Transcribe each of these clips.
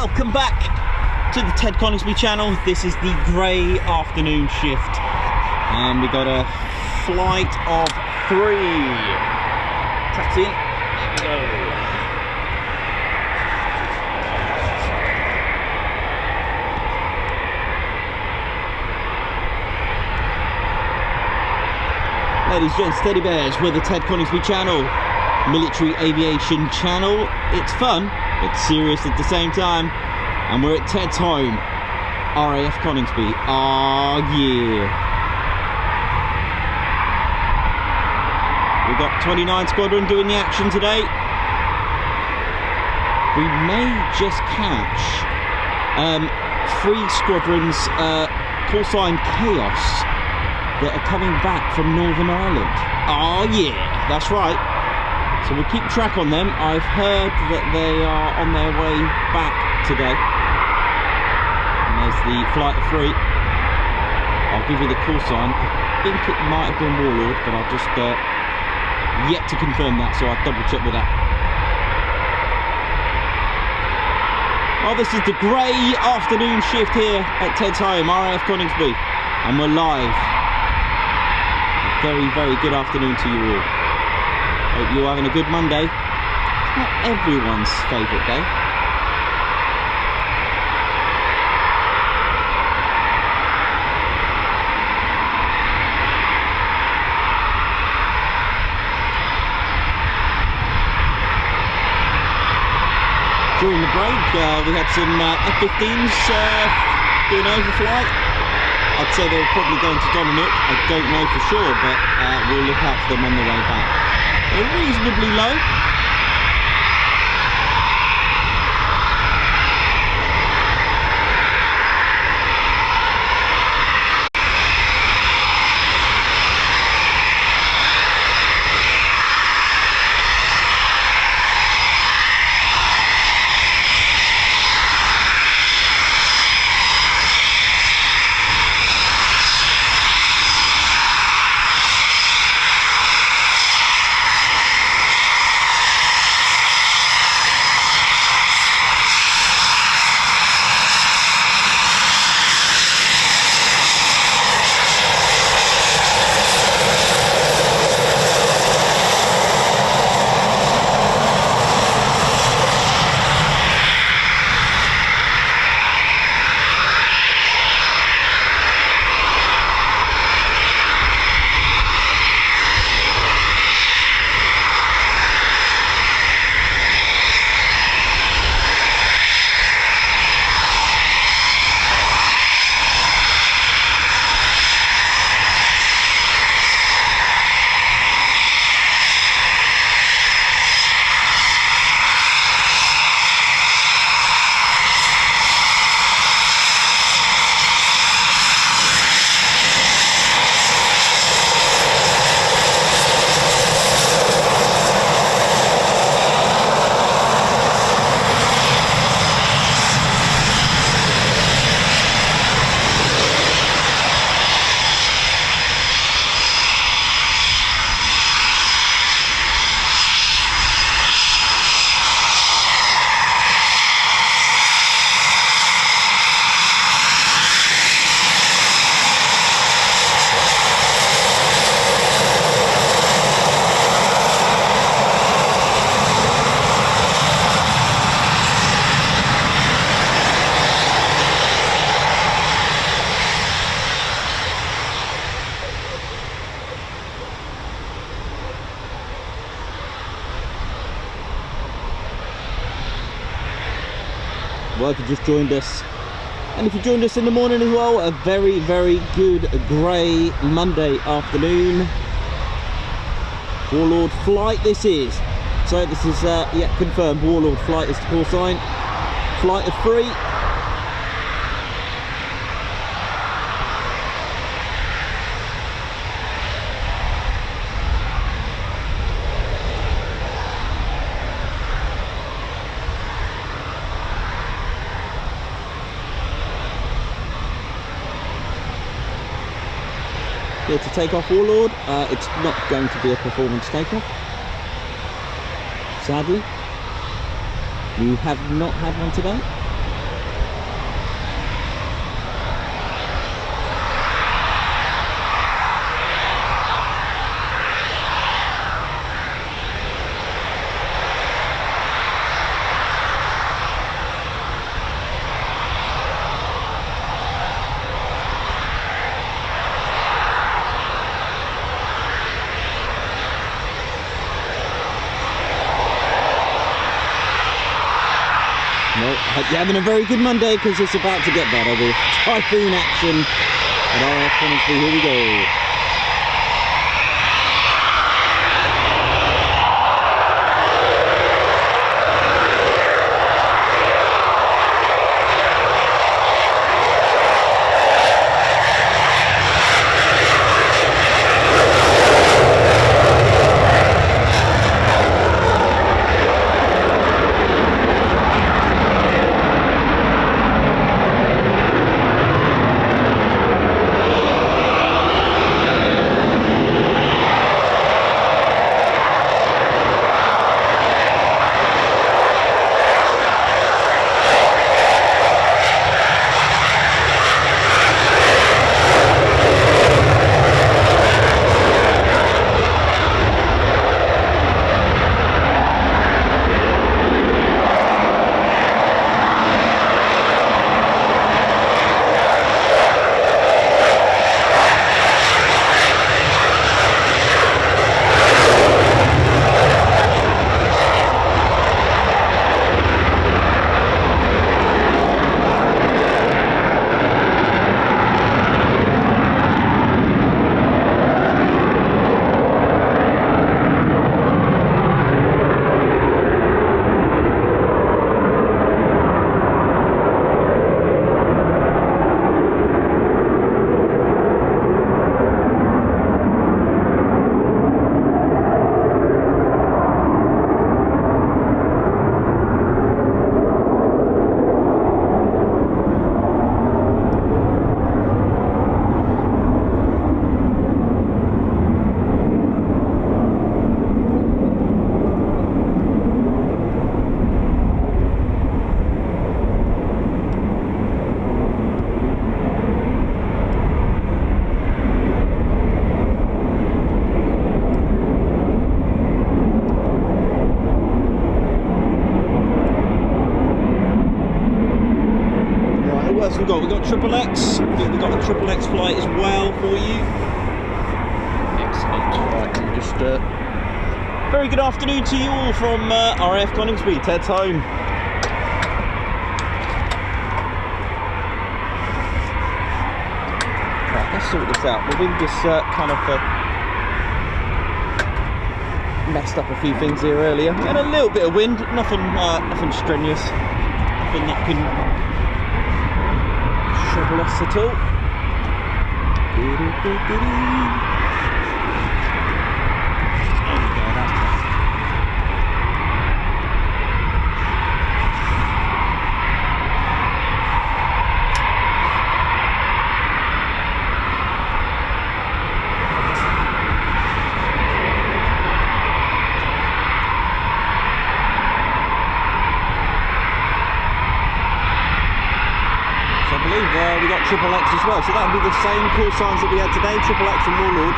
welcome back to the Ted Coningsby channel. This is the grey afternoon shift, and we got a flight of 3. Traps in. Here we go. Ladies, gents, teddy bears, we're the Ted Coningsby channel, military aviation channel. It's fun, but serious at the same time. And we're at Ted's home, RAF Coningsby. Oh yeah. We've got 29 Squadron doing the action today. We may just catch 3 squadrons, call sign Chaos, that are coming back from Northern Ireland. Oh yeah, that's right. So we'll keep track on them. I've heard that they are on their way back today. And there's the flight of 3. I'll give you the call sign. I think it might have been Warlord, but I've just yet to confirm that, so I'll double check with that. Oh, this is the grey afternoon shift here at Ted's home, RAF Coningsby, and we're live. Very, very good afternoon to you all. Hope you're having a good Monday. It's not everyone's favourite day. During the break, we had some F-15s doing overflight. I'd say they were probably going to Dominic. I don't know for sure, but we'll look out for them on the way back. They're reasonably low. Well, if you just joined us, and if you joined us in the morning as well, a very, very good grey Monday afternoon. Warlord flight this is. So this is, yeah, confirmed, Warlord flight is the call sign. Flight of 3. Here to take off Warlord. It's not going to be a performance takeoff, sadly. We have not had one today. Well, I hope you're having a very good Monday, because it's about to get better with Typhoon action at RAF Coningsby. Here we go. We've got Triple X. We've got a Triple X flight as well for you. Excellent. Right, let me just very good afternoon to you all from RAF Coningsby. Ted's home. Right, let's sort this out. The wind just kind of messed up a few things here earlier. And a little bit of wind, nothing strenuous, nothing that can trouble us at all. We got Triple X as well, so that would be the same call signs that we had today, Triple X and Warlord.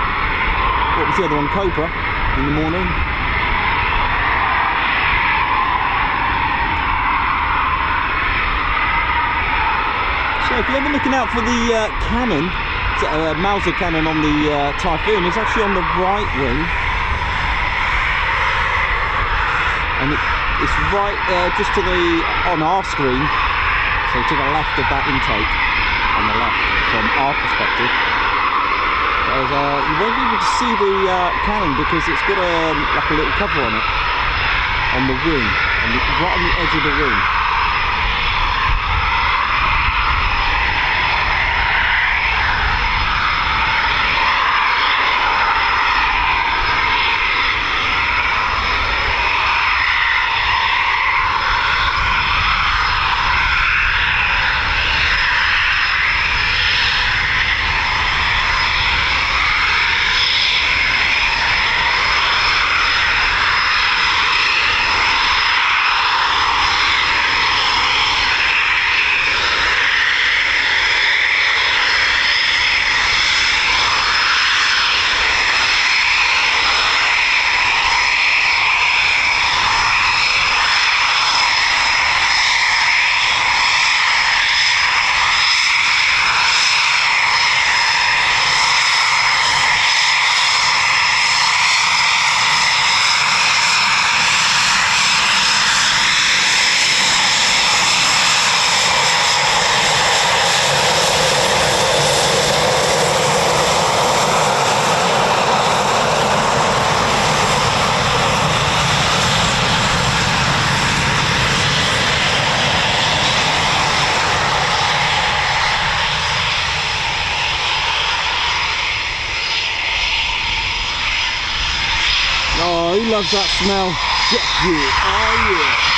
What was the other one? Cobra in the morning. So if you're ever looking out for the cannon, Mauser cannon on the Typhoon, it's actually on the right wing, and it's right just to the on our screen. So to the left of that intake, on the left, from our perspective. You won't be able to see the cannon because it's got like a little cover on it, on the wing, right on the edge of the wing. loves that smell. Jet fuel. Oh yeah.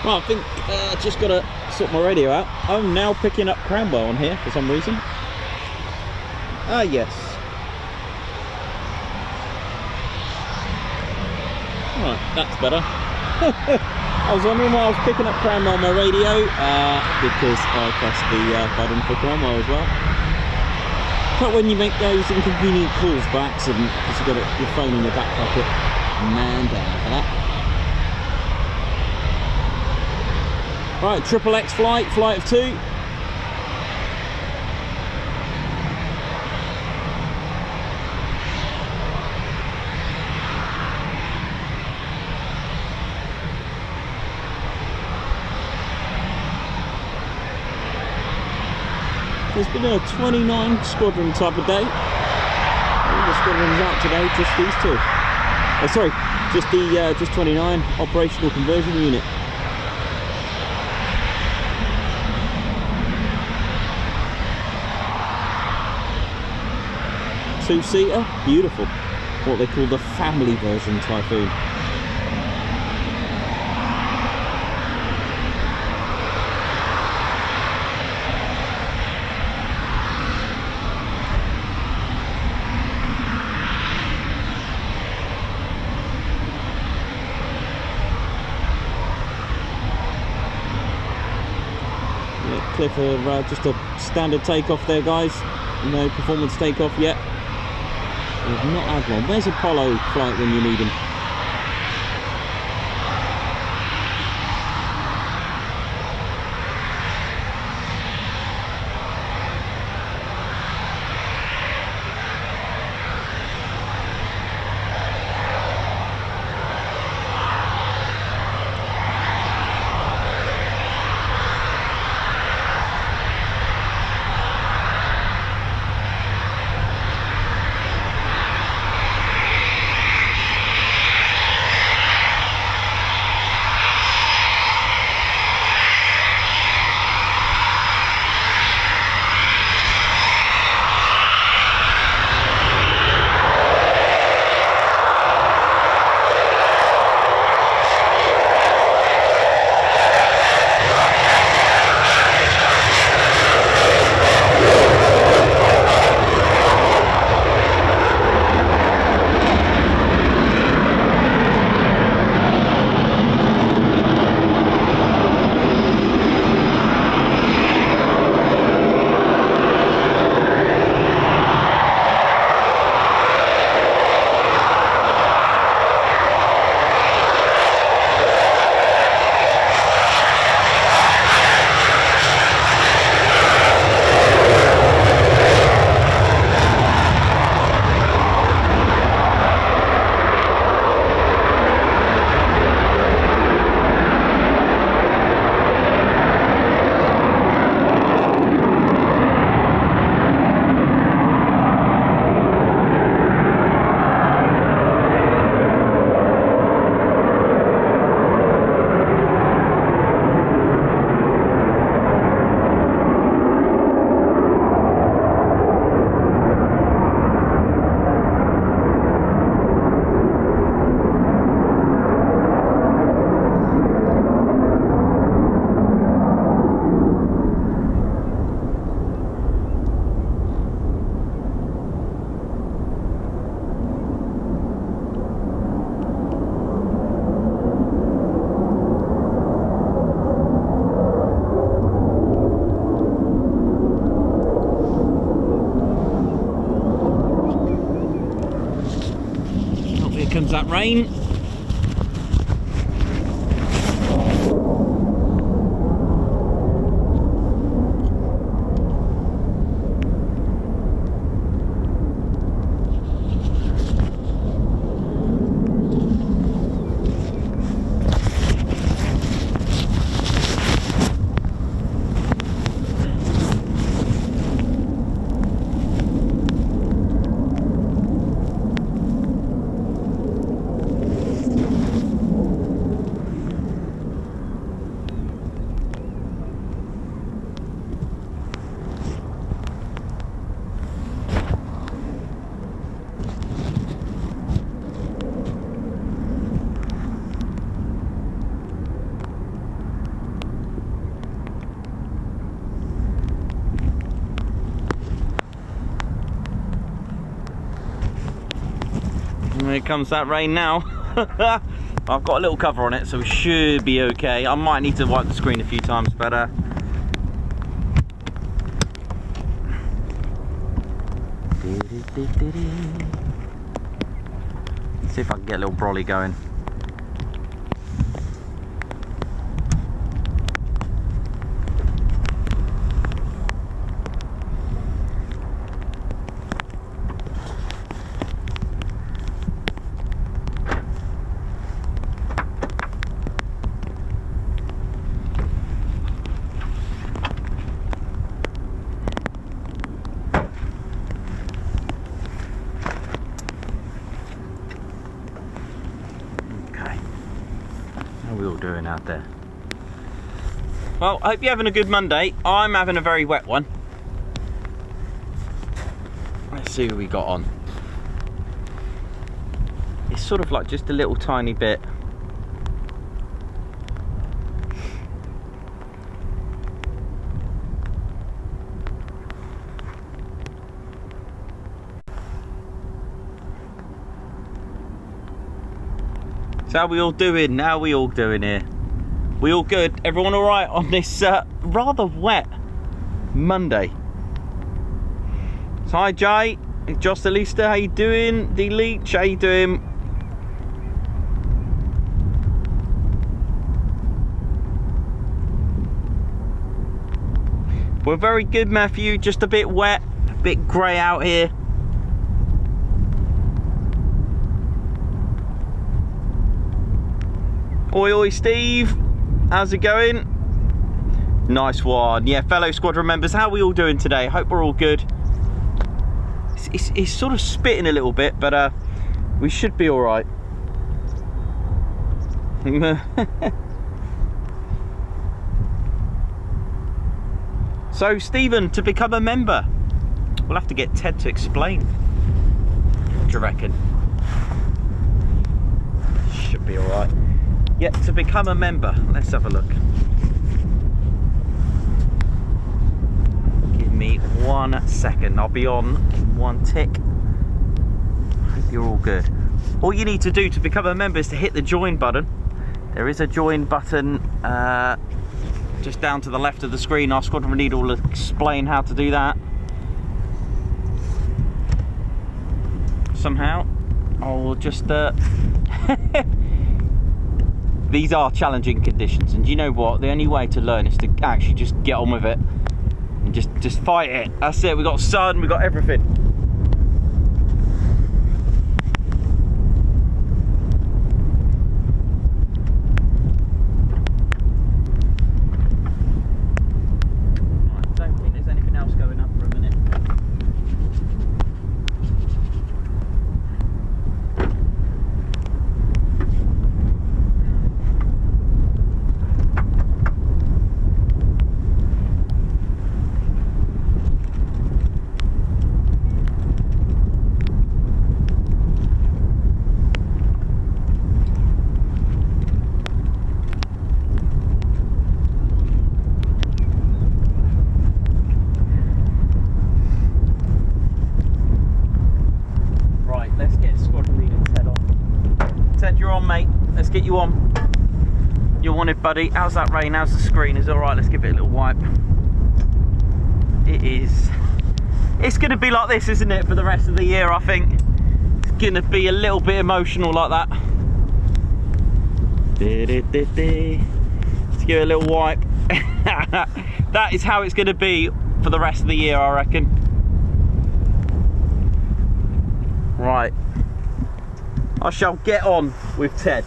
Well, I think just got to sort my radio out. I'm now picking up Cranwell on here for some reason. Ah, yes. Right, that's better. I was wondering why I was picking up Cranwell on my radio, because I pressed the button for Cranwell as well. But when you make those inconvenient calls by accident, because you've got your phone in your back pocket, man down for that. Right, triple X flight, flight of 2. There's been a 29 squadron type of day. All the squadrons out today, just these two. Oh, sorry, just 29 operational conversion unit. Two-seater, beautiful. What they call the family version Typhoon. Yeah, clear for just a standard takeoff there, guys. No performance takeoff yet. We've not had one. Where's Apollo flight when you need him? comes that rain. Here comes that rain now. I've got a little cover on it, so we should be okay. I might need to wipe the screen a few times, but see if I can get a little brolly going. Doing out there. Well, I hope you're having a good Monday. I'm having a very wet one. Let's see who we got on. It's sort of like just a little tiny bit. So how we all doing? How we all doing here? We all good? Everyone all right on this rather wet Monday? So hi Jay, Joss the Leaster, how you doing? The Leech, how you doing? We're very good, Matthew. Just a bit wet, a bit grey out here. Oi, oi, Steve. How's it going? Nice one. Yeah, fellow squadron members, how are we all doing today? Hope we're all good. It's sort of spitting a little bit, but we should be all right. So, Stephen, to become a member, we'll have to get Ted to explain. What do you reckon? Should be all right. Yeah, to become a member, let's have a look. Give me 1 second, I'll be on in one tick. Hope you're all good. All you need to do to become a member is to hit the join button. There is a join button just down to the left of the screen. Our squadron leader will explain how to do that. Somehow, I'll just... These are challenging conditions, and you know what? The only way to learn is to actually just get on with it and just fight it. That's it. We got sun, we got everything. Right, don't think there's anything else going up for a minute. Get you on. You're wanted, buddy. How's that rain? How's the screen? Is it alright? Let's give it a little wipe. It is. It's going to be like this, isn't it, for the rest of the year, I think. It's gonna be a little bit emotional like that. Let's give it a little wipe. That is how it's gonna be for the rest of the year, I reckon. Right, I shall get on with Ted.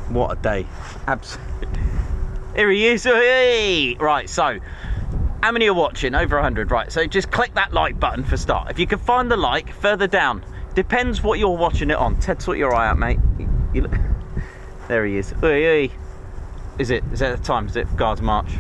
What a day. Absolutely. Here he is. Hey! Right, so how many are watching? Over 100. Right, so just click that like button for start. If you can find the like further down, depends what you're watching it on. Ted, sort your eye out, mate. You look... There he is. Hey, hey. Is that the time? Is it Guards March?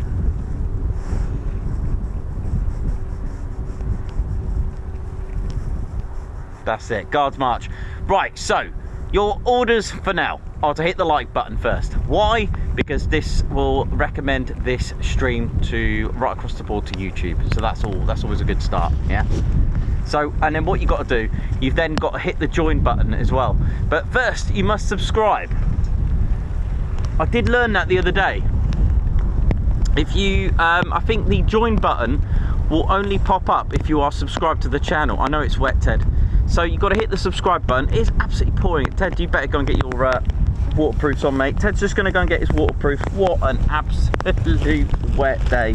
That's it, Guards March. Right, so your orders for now are to hit the like button first. Why? Because this will recommend this stream to right across the board to YouTube. So that's always a good start, yeah? So, and then what you got to do, you've then got to hit the join button as well. But first, you must subscribe. I did learn that the other day. If you, I think the join button will only pop up if you are subscribed to the channel. I know it's wet, Ted. So you've got to hit the subscribe button. It's absolutely pouring. Ted, you better go and get your waterproofs on, mate. Ted's just going to go and get his waterproofs. What an absolute wet day.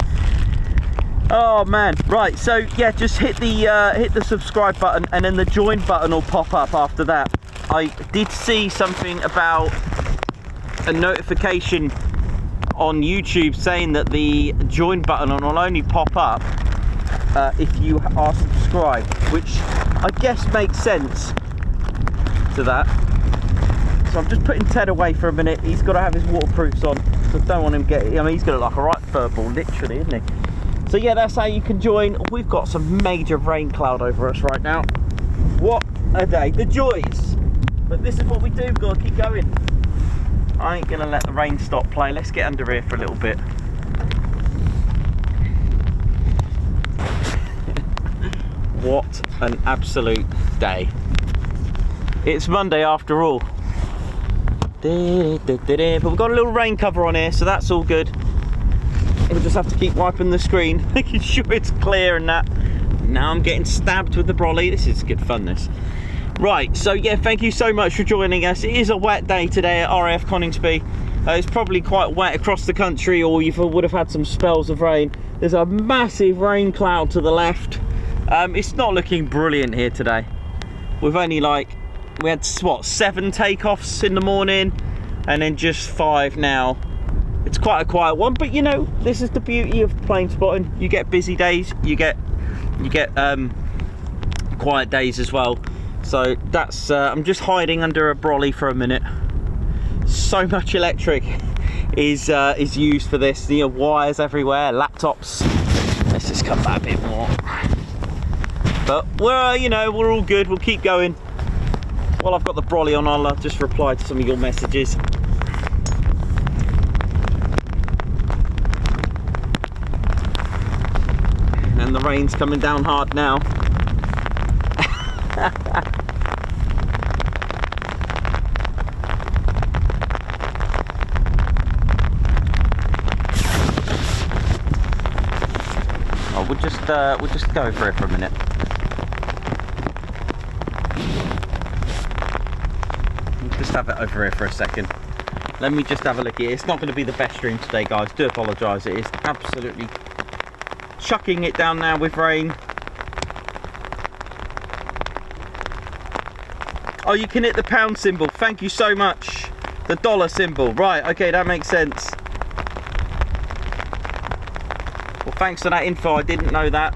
Oh man. Right, so yeah, just hit the subscribe button, and then the join button will pop up after that. I did see something about a notification on YouTube saying that the join button will only pop up if you are subscribed, which I guess makes sense to that. So I'm just putting Ted away for a minute. He's got to have his waterproofs on, so I don't want him getting, I mean, he's going to look like a right furball, literally, isn't he? So yeah, that's how you can join. We've got some major rain cloud over us right now. What a day, the joys. But this is what we do, we've got to keep going. I ain't gonna let the rain stop play. Let's get under here for a little bit. What an absolute day. It's Monday after all. But we've got a little rain cover on here, so that's all good. We'll just have to keep wiping the screen, making sure it's clear and that. Now I'm getting stabbed with the brolly. This is good fun, this. Right, so yeah, thank you so much for joining us. It is a wet day today at RAF Coningsby. It's probably quite wet across the country, or you would have had some spells of rain. There's a massive rain cloud to the left. It's not looking brilliant here today. We've only we had what, 7 takeoffs in the morning, and then just 5 now. It's quite a quiet one, but you know, this is the beauty of plane spotting. You get busy days, you get quiet days as well. So that's I'm just hiding under a brolly for a minute. So much electric is used for this. You know, wires everywhere, laptops. Let's just cut that a bit more. But we're, you know, we're all good. We'll keep going. While I've got the brolly on, I'll just reply to some of your messages. And the rain's coming down hard now. Oh, we'll just go over it for a minute. We'll just have it over here for a second. Let me just have a look here. It's not going to be the best stream today, guys. Do apologise. It is absolutely chucking it down now with rain. Oh, you can hit the pound symbol. Thank you so much. The dollar symbol. Right, okay, that makes sense. Well, thanks for that info. I didn't know that.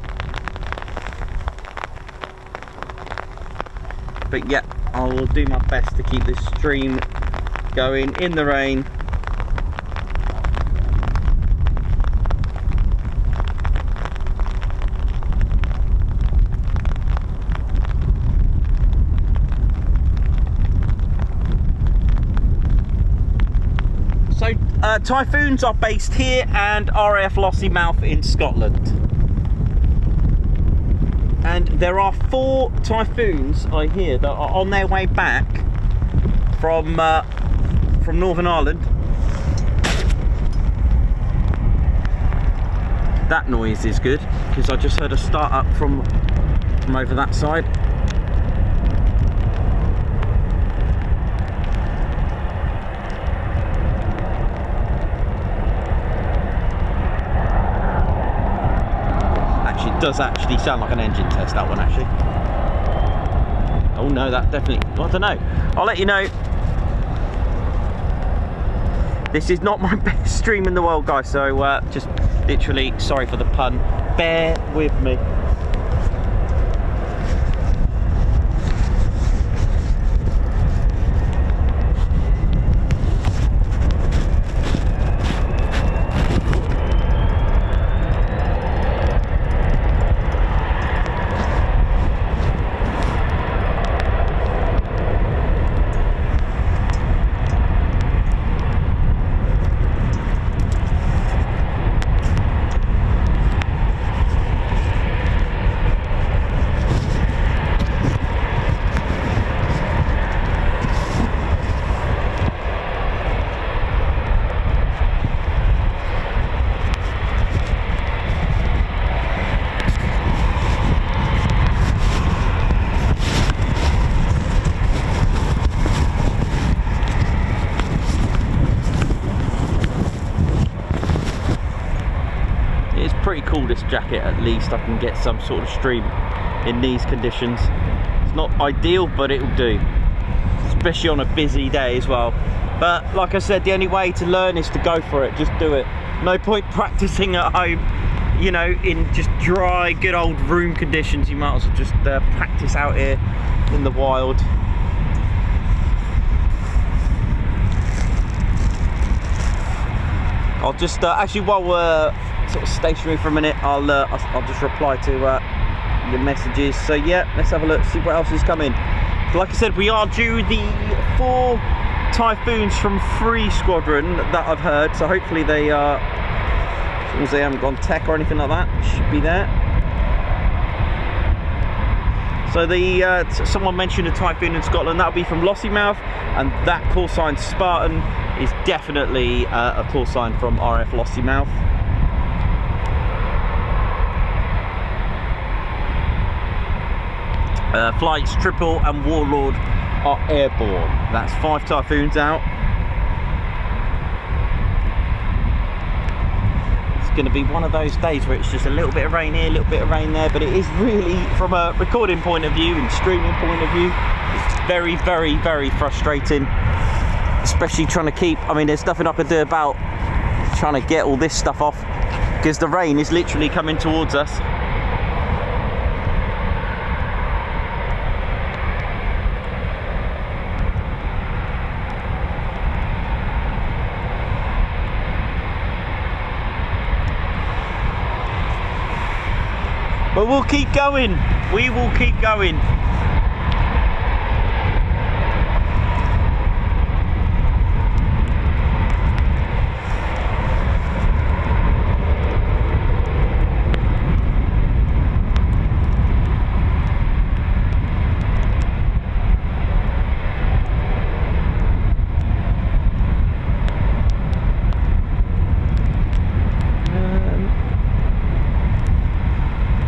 But yeah, I will do my best to keep this stream going in the rain. Typhoons are based here and RAF Lossiemouth in Scotland. And there are 4 Typhoons, I hear, that are on their way back from from Northern Ireland. That noise is good because I just heard a start up from over that side. Actually, it does actually sound like an engine test, that one actually. Oh no, that definitely, I don't know. I'll let you know. This is not my best stream in the world, guys, so just literally, sorry for the pun, bear with me. Pretty cool, this jacket. At least I can get some sort of stream in these conditions. It's not ideal, but it'll do, especially on a busy day as well. But like I said, the only way to learn is to go for it. Just do it. No point practicing at home, you know, in just dry, good old room conditions. You might as well just practice out here in the wild. I'll just actually, while we're sort of stationary for a minute, I'll just reply to your messages. So yeah, let's have a look, see what else is coming. Like I said, we are due the 4 Typhoons from 3 Squadron that I've heard, so hopefully they are, as long as they haven't gone tech or anything like that, should be there. So the someone mentioned a Typhoon in Scotland. That'll be from Lossiemouth, and that call sign Spartan is definitely a call sign from RAF Lossiemouth. Flights Triple and Warlord are airborne. That's 5 Typhoons out. It's going to be one of those days where it's just a little bit of rain here, a little bit of rain there, but it is really, from a recording point of view and streaming point of view, it's very, very, very frustrating. Especially trying to keep, I mean, there's nothing I can do about trying to get all this stuff off because the rain is literally coming towards us. But we'll keep going. We will keep going.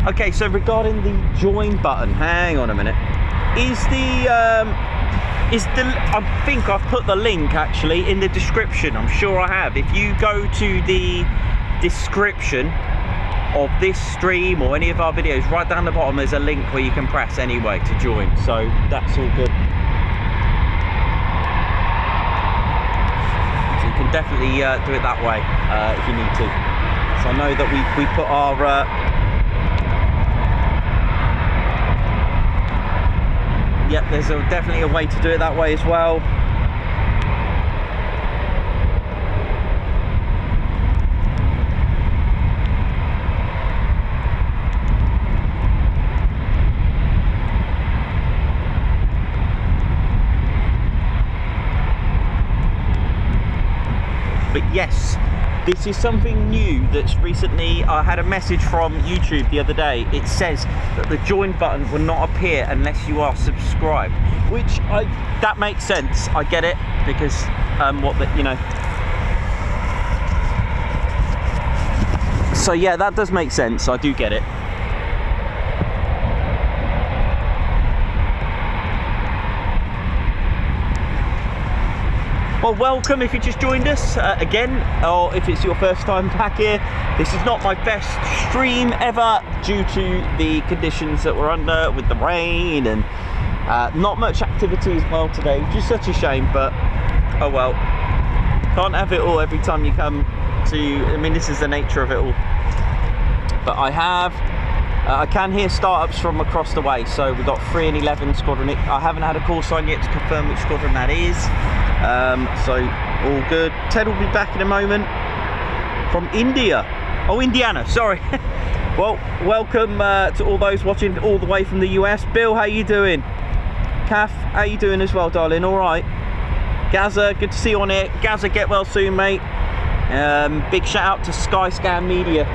Okay, so regarding the join button, hang on a minute. I think I've put the link actually in the description. I'm sure I have. If you go to the description of this stream or any of our videos, right down the bottom there's a link where you can press anyway to join. So that's all good. So you can definitely do it that way if you need to. So I know that we put our yep, there's definitely a way to do it that way as well. But yes, This is something new that's recently, I had a message from YouTube the other day. It says that the join button will not appear unless you are subscribed, which that makes sense. I get it, because so yeah, that does make sense. I do get it. Well, welcome if you just joined us again, or if it's your first time back here. This is not my best stream ever due to the conditions that we're under with the rain and not much activity as well today, which is such a shame, but oh well. Can't have it all every time you come to, I mean, this is the nature of it all. But I can hear startups from across the way, so we've got 3 and 11 squadron. I haven't had a call sign yet to confirm which squadron that is. So all good. Ted will be back in a moment from India. Oh, Indiana, sorry. Well, welcome to all those watching all the way from the US. Bill, how you doing? Kath, how you doing as well, darling? All right. Gaza, good to see you on it. Gaza, get well soon, mate. Big shout out to Skyscan Media.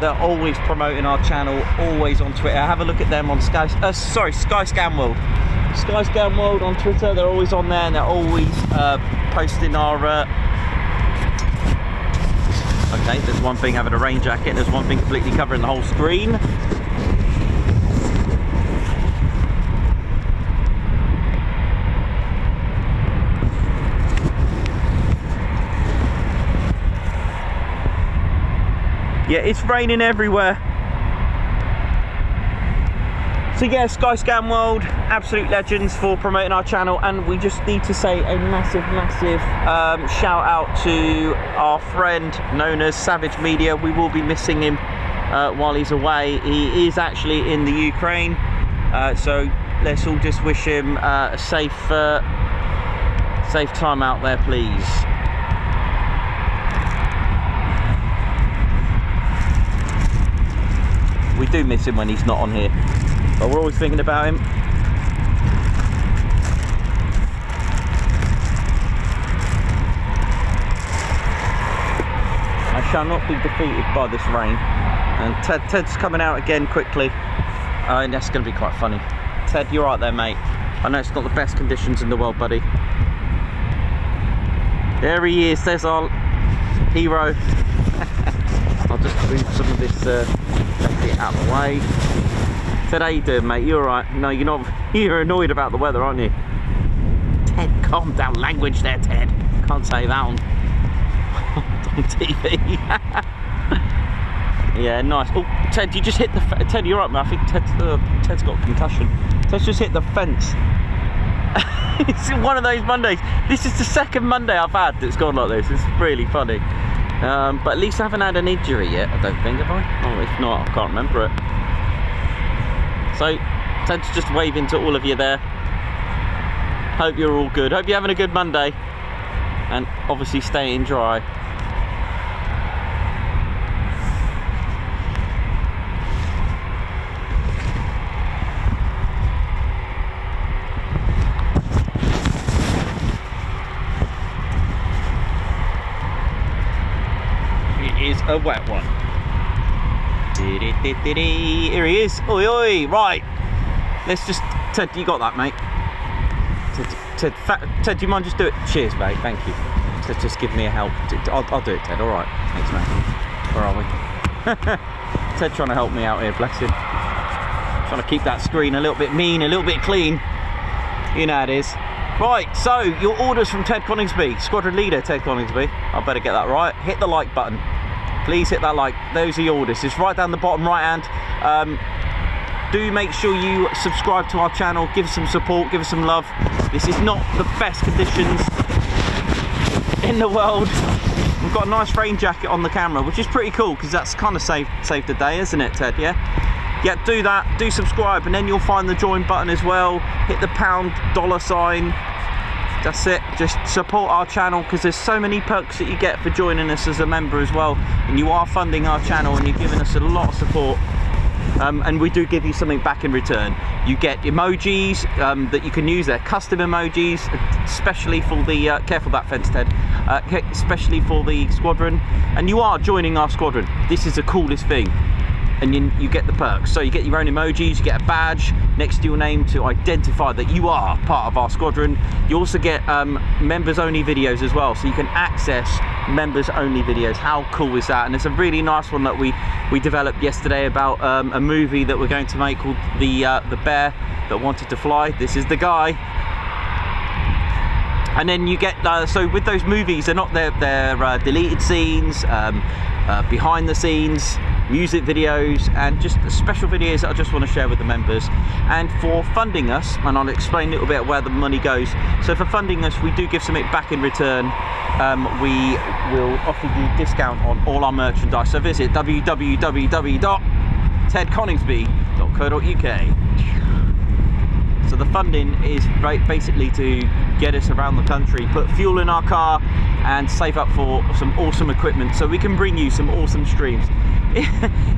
They're always promoting our channel, always on Twitter. Have a look at them on Skyscan World. Skyscan World on Twitter, they're always on there, and they're always posting our okay, there's one thing having a rain jacket, there's one thing completely covering the whole screen. Yeah, it's raining everywhere. So yeah, Skyscan World, absolute legends for promoting our channel, and we just need to say a massive shout out to our friend known as Savage Media. We will be missing him while he's away. He is actually in the Ukraine, so let's all just wish him a safe time out there, please. We do miss him when he's not on here, but we're always thinking about him. I shall not be defeated by this rain. And Ted's coming out again quickly. And that's going to be quite funny. Ted, you're right there, mate. I know it's not the best conditions in the world, buddy. There he is. There's our hero. I'll just move some of this out of the way. Ted, how you doing, mate? You alright? No, you're not. You're annoyed about the weather, aren't you? Ted, calm down. Language there, Ted. Can't say that on TV. Yeah, nice. Oh, Ted, you just hit the Ted, you're right, man. I think Ted's got a concussion. Ted's just hit the fence. It's one of those Mondays. This is the second Monday I've had that's gone like this. It's really funny. But at least I haven't had an injury yet, I don't think, have I? Oh, if not, I can't remember it. So, Ted's just waving to all of you there. Hope you're all good. Hope you're having a good Monday. And obviously staying dry. A wet one. Here he is. Oi, oi. Right. Let's just. Ted, you got that, mate? Ted, do you mind just do it? Cheers, mate. Thank you. Ted, just give me a help. I'll do it, Ted. All right. Thanks, mate. Where are we? Ted trying to help me out here. Bless him. Trying to keep that screen a little bit mean, a little bit clean. You know how it is. Right. So your orders from Ted Coningsby, squadron leader Ted Coningsby. I better get that right. Hit the like button. Please hit that like. Those are your orders. It's right down the bottom right hand. Do make sure you subscribe to our channel. Give us some support. Give us some love. This is not the best conditions in the world. We've got a nice rain jacket on the camera, which is pretty cool because that's kind of saved the day, isn't it, Ted? Yeah, do that. Do subscribe, and then you'll find the join button as well. Hit the $$ That's it. Just support our channel because there's so many perks that you get for joining us as a member as well, and you are funding our channel and you're giving us a lot of support, and we do give you something back in return. You get emojis that you can use. They're custom emojis especially for the careful that fence, Ted, especially for the squadron, and you are joining our squadron. This is the coolest thing. And you get the perks. So you get your own emojis, you get a badge next to your name to identify that you are part of our squadron. You also get members only videos as well, so you can access members only videos. How cool is that? And it's a really nice one that we developed yesterday about a movie that we're going to make called the Bear That Wanted to Fly. This is the guy. And then you get so with those movies, they're not they're deleted scenes, behind the scenes, music videos, and just special videos that I just want to share with the members. And for funding us, and I'll explain a little bit where the money goes. So for funding us, we do give something back in return. We will offer you discount on all our merchandise. So visit www.tedconingsby.co.uk. So the funding is basically to get us around the country, put fuel in our car, and save up for some awesome equipment so we can bring you some awesome streams.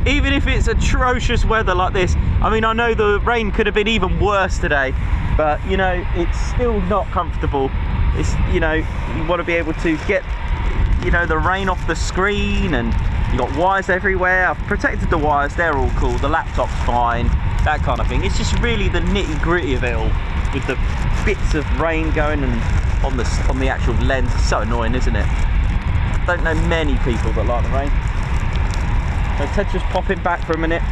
Even if it's atrocious weather like this. I mean, I know the rain could have been even worse today, but you know, it's still not comfortable. It's, you know, you want to be able to get, you know, the rain off the screen, and you got wires everywhere. I've protected the wires, they're all cool, the laptop's fine, that kind of thing. It's just really the nitty gritty of it all, with the bits of rain going and on the actual lens. It's so annoying, isn't it? I don't know many people that like the rain. So Ted's just popping back for a minute.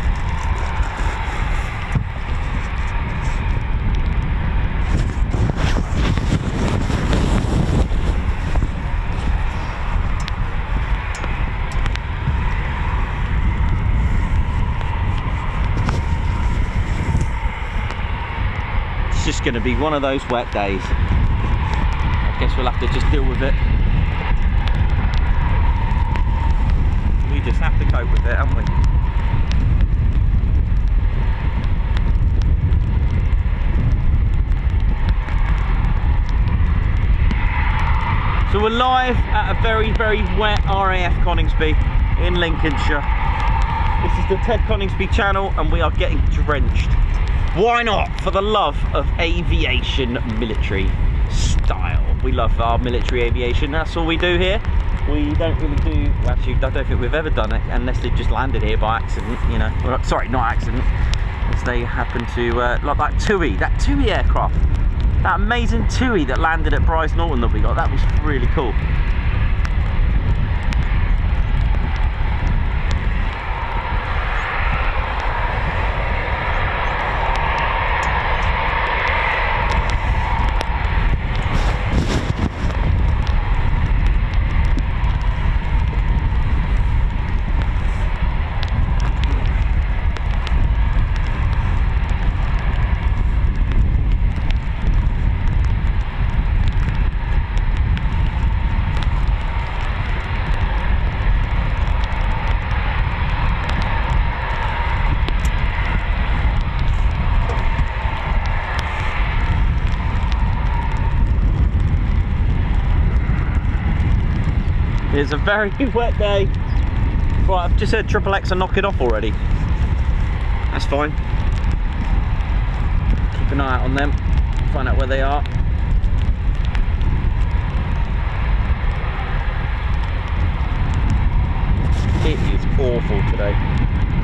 It's just going to be one of those wet days. I guess we'll have to just deal with it. We just have to cope with it, haven't we? So we're live at a very, very wet RAF Coningsby in Lincolnshire. This is the Ted Coningsby channel, and we are getting drenched. Why not? For the love of aviation military style. We love our military aviation. That's all we do here. We don't really do, well, actually, I don't think we've ever done it unless they've just landed here by accident, you know. Well, sorry, not accident. As they happen to, like that TUI aircraft. That amazing TUI that landed at Bryce Norton that we got. That was really cool. It's a very wet day. Right, I've just heard Triple X are knocking off already. That's fine. Keep an eye out on them, find out where they are. It is awful today.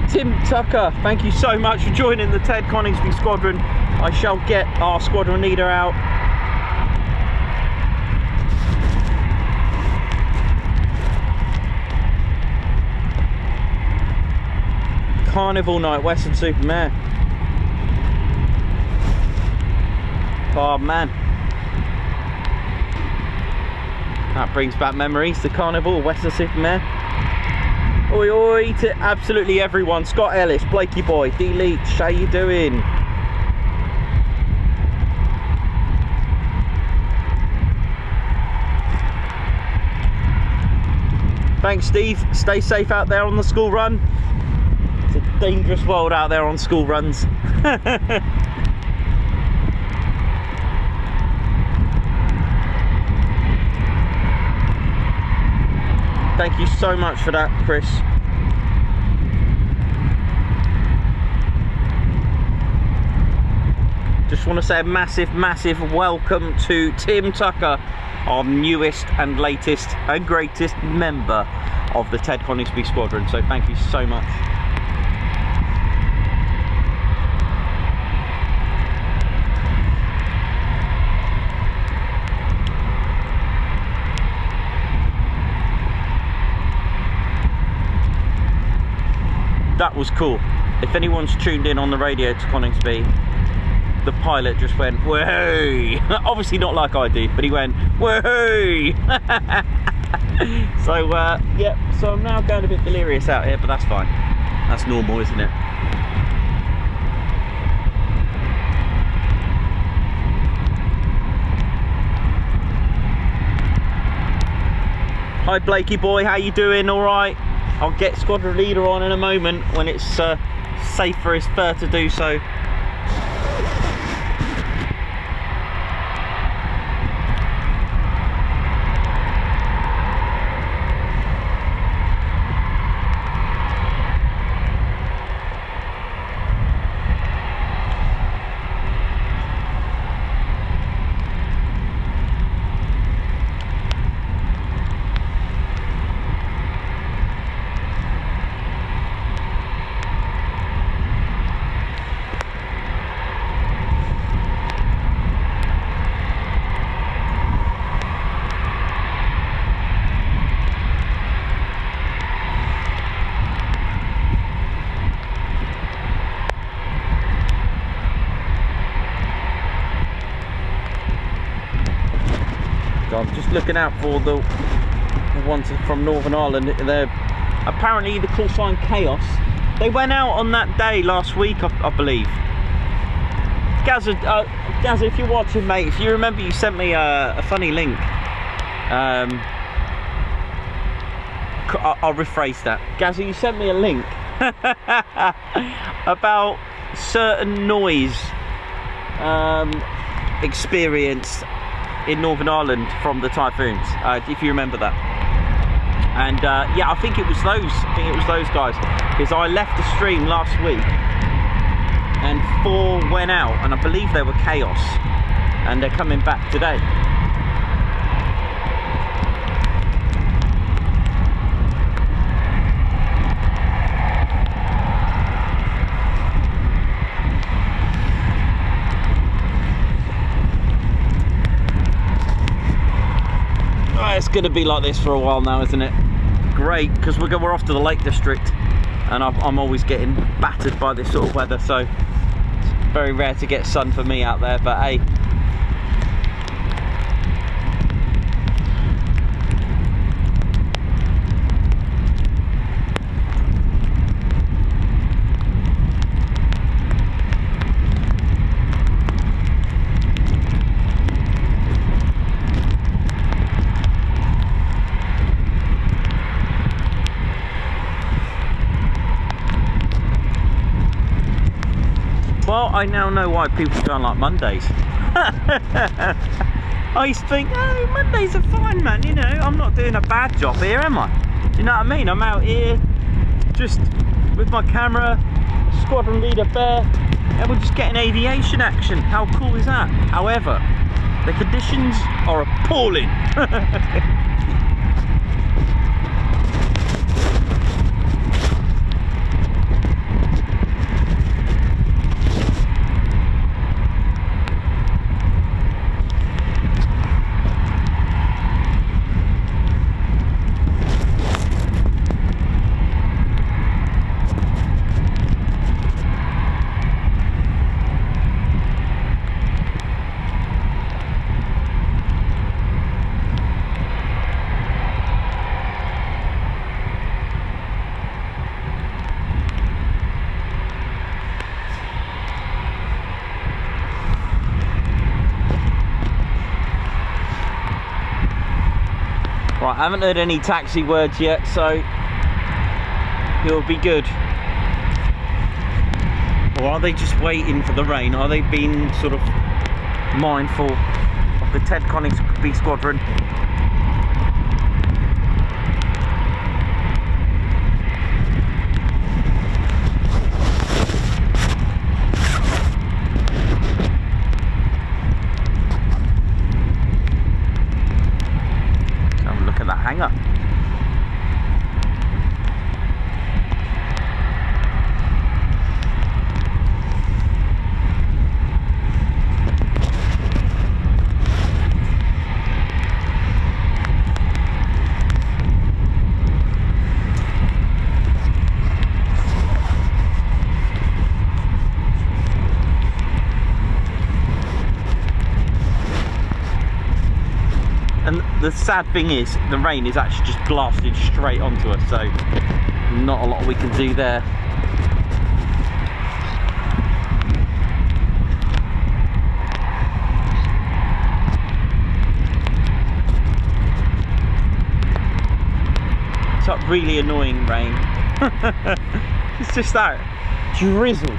Tim Tucker, thank you so much for joining the Ted Coningsby squadron. I shall get our squadron leader out. Carnival night, Western Supermare. Oh man, that brings back memories. The Carnival, Western Supermare. Oi oi to absolutely everyone. Scott Ellis, Blakey boy, D Leach, how you doing? Thanks Steve, stay safe out there on the school run. It's a dangerous world out there on school runs. Thank you so much for that, Chris. just want to say a massive welcome to Tim Tucker, our newest and latest and greatest member of the Ted Coningsby Squadron. So thank you so much. That was cool. If anyone's tuned in on the radio to Coningsby, the pilot just went, "Whoa!" Obviously not like I do, but he went, "Whoa!" So, yeah, so I'm now going a bit delirious out here, but that's fine. That's normal, isn't it? Hi Blakey boy, how you doing? All right? I'll get squadron leader on in a moment when it's safe for his fur to do so. I'm just looking out for the ones from Northern Ireland. They're apparently the call sign Chaos. They went out on that day last week, I believe. Gazza, if you're watching, mate, if you remember, you sent me a funny link. I'll rephrase that. Gazza, you sent me a link about certain noise experienced in Northern Ireland from the Typhoons, if you remember that. And yeah, I think it was those guys, because I left the stream last week and 4 went out, and I believe they were Chaos, and they're coming back today. It's going to be like this for a while now, isn't it? Great, because we're off to the Lake District, and I'm always getting battered by this sort of weather, so it's very rare to get sun for me out there, but hey. Well, I now know why people don't like Mondays. I used to think, oh, Mondays are fine, man, you know, I'm not doing a bad job here, am I? You know what I mean? I'm out here just with my camera, squadron leader Bear, and we're just getting aviation action. How cool is that? However, the conditions are appalling. Right, I haven't heard any taxi words yet, so it'll be good. Or are they just waiting for the rain? Are they being sort of mindful of the Ted Coningsby Squadron? hangar. And the sad thing is, the rain is actually just blasted straight onto us, so not a lot we can do there. It's that really annoying rain. It's just that drizzle.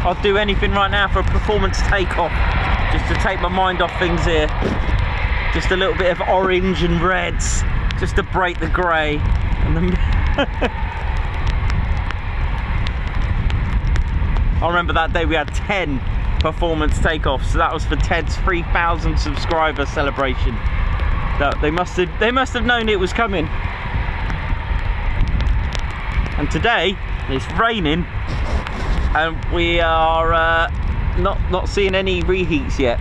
I'd do anything right now for a performance takeoff, just to take my mind off things here. Just a little bit of orange and reds, just to break the grey. And then I remember that day we had 10 performance takeoffs, so that was for Ted's 3,000 subscriber celebration. They must have known it was coming. And today it's raining. And we are not seeing any reheats yet.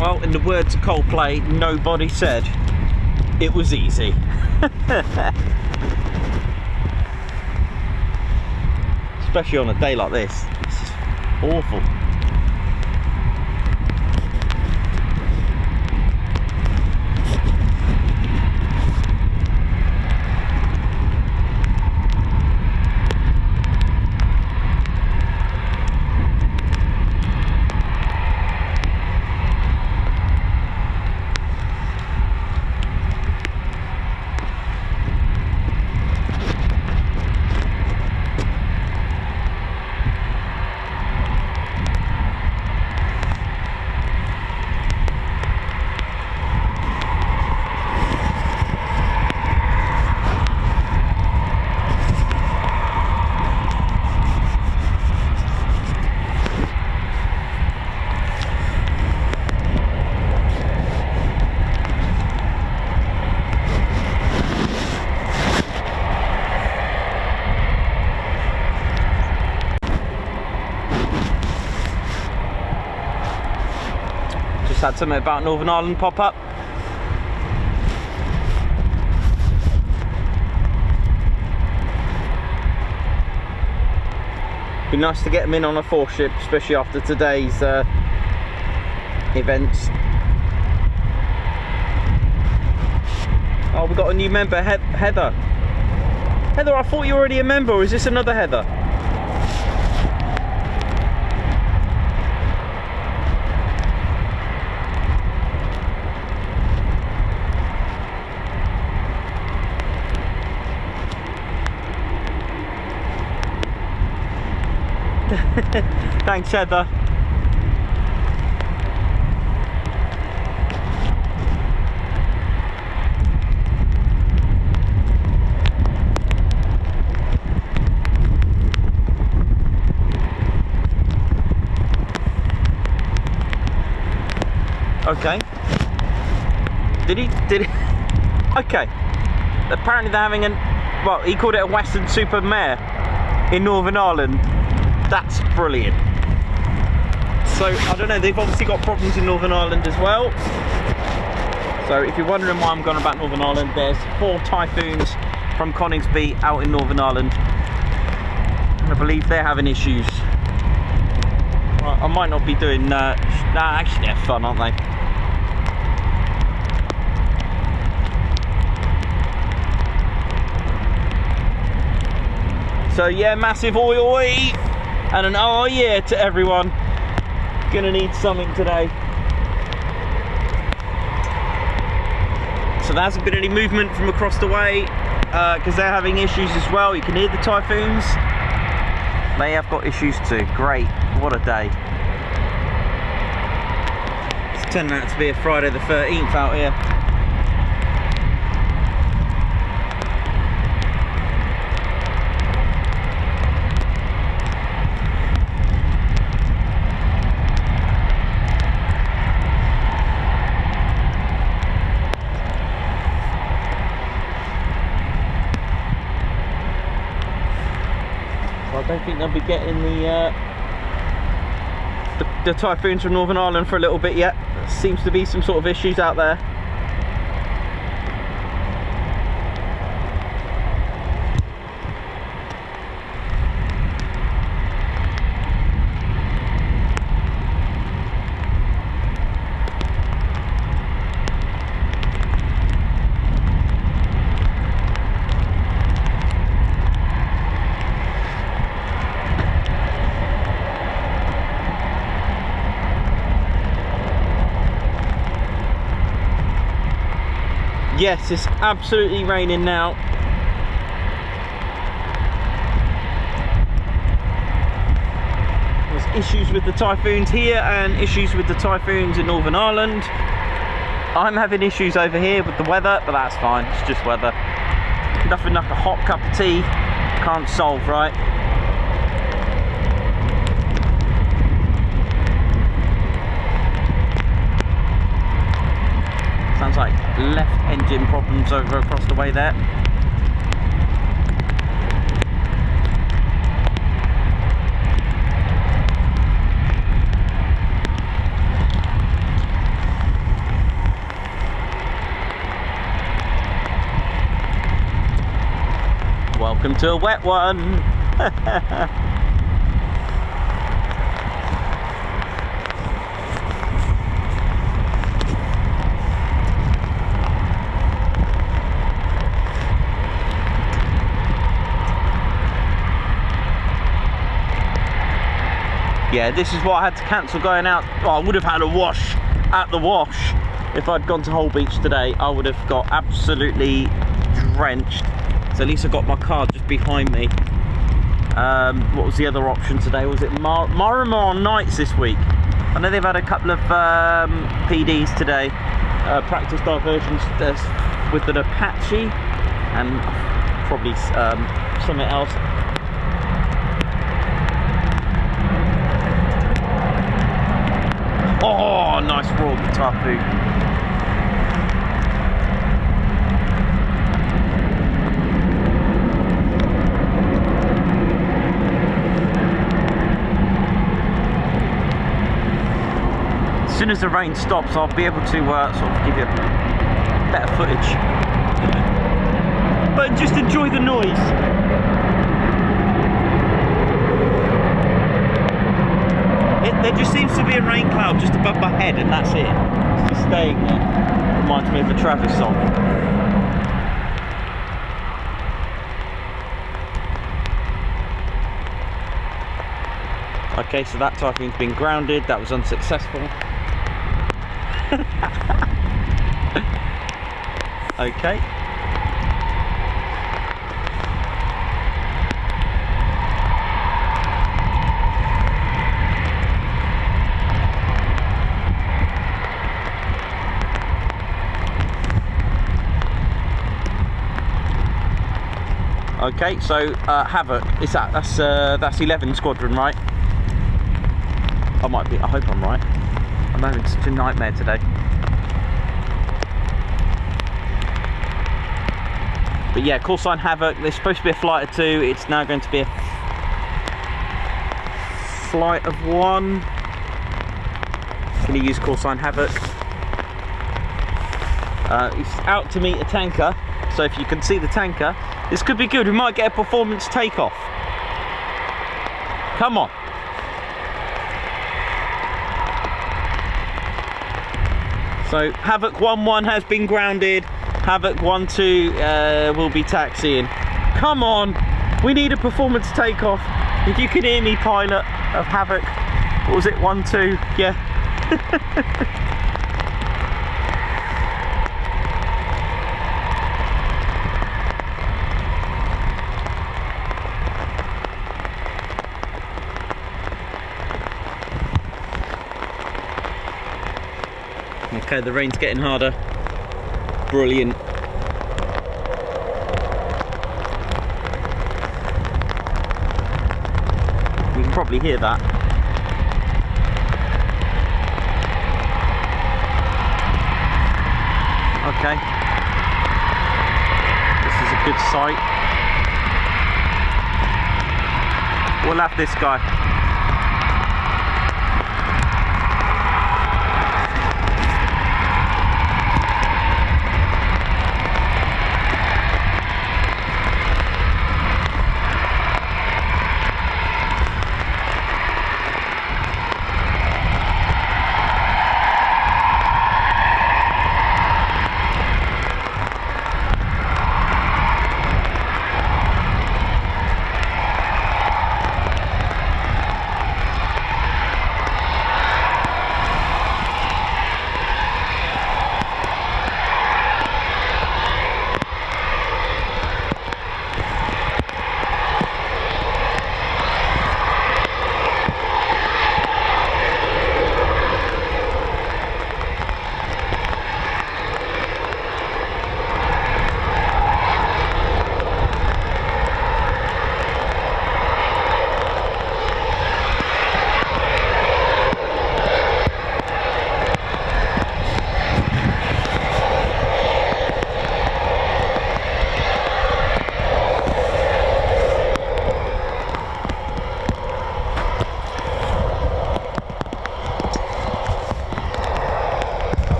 Well, in the words of Coldplay, nobody said it was easy. Especially on a day like this. It's just awful. Had something about Northern Ireland pop up. Be nice to get them in on a 4-ship, especially after today's events. Oh, we got a new member, Heather. Heather, I thought you were already a member, or is this another Heather? Thanks, Heather. Okay. Did he? Okay. Apparently they're having well, he called it a Western Super Mare in Northern Ireland. That's brilliant. So, I don't know, they've obviously got problems in Northern Ireland as well. So, if you're wondering why I'm going about Northern Ireland, there's 4 Typhoons from Coningsby out in Northern Ireland. And I believe they're having issues. Well, I might not be doing... nah, actually they're fun, aren't they? So yeah, massive oi oi and an oh yeah to everyone. Gonna need something today. So there hasn't been any movement from across the way because they're having issues as well. You can hear the Typhoons. They have got issues too. Great, what a day. It's turned out to be a Friday the 13th out here. I don't think they'll be getting the Typhoons from Northern Ireland for a little bit yet. There seems to be some sort of issues out there. Yes, it's absolutely raining now. There's issues with the Typhoons here and issues with the Typhoons in Northern Ireland. I'm having issues over here with the weather, but that's fine, it's just weather. Nothing like a hot cup of tea can't solve, right? Sounds like left engine problems over across the way there. Welcome to a wet one. Yeah, this is why I had to cancel going out. Well, I would have had a wash at the wash if I'd gone to Hull Beach today. I would have got absolutely drenched. So at least I got my car just behind me. What was the other option today? Was it Marmor Nights this week? I know they've had a couple of PDs today, practice diversions with an Apache and probably something else. Oh, nice roar, the Typhoon. As soon as the rain stops, I'll be able to sort of give you better footage. But just enjoy the noise. There just seems to be a rain cloud just above my head, and that's it. It's just staying there. Reminds me of a Travis song. Okay, so that Typhoon's been grounded. That was unsuccessful. Okay. Okay, so Havoc, is that's 11 Squadron, right? I might be, I hope I'm right. I'm having such a nightmare today. But yeah, call sign Havoc. There's supposed to be a flight of 2. It's now going to be a flight of 1. Going to use call sign Havoc. He's out to meet a tanker. So if you can see the tanker, this could be good. We might get a performance takeoff. Come on. So Havoc 1-1 has been grounded. Havoc 1-2 will be taxiing. Come on. We need a performance takeoff. If you can hear me, pilot of Havoc. What was it? 1-2? Yeah. Okay, the rain's getting harder. Brilliant. You can probably hear that. Okay. This is a good sight. We'll have this guy.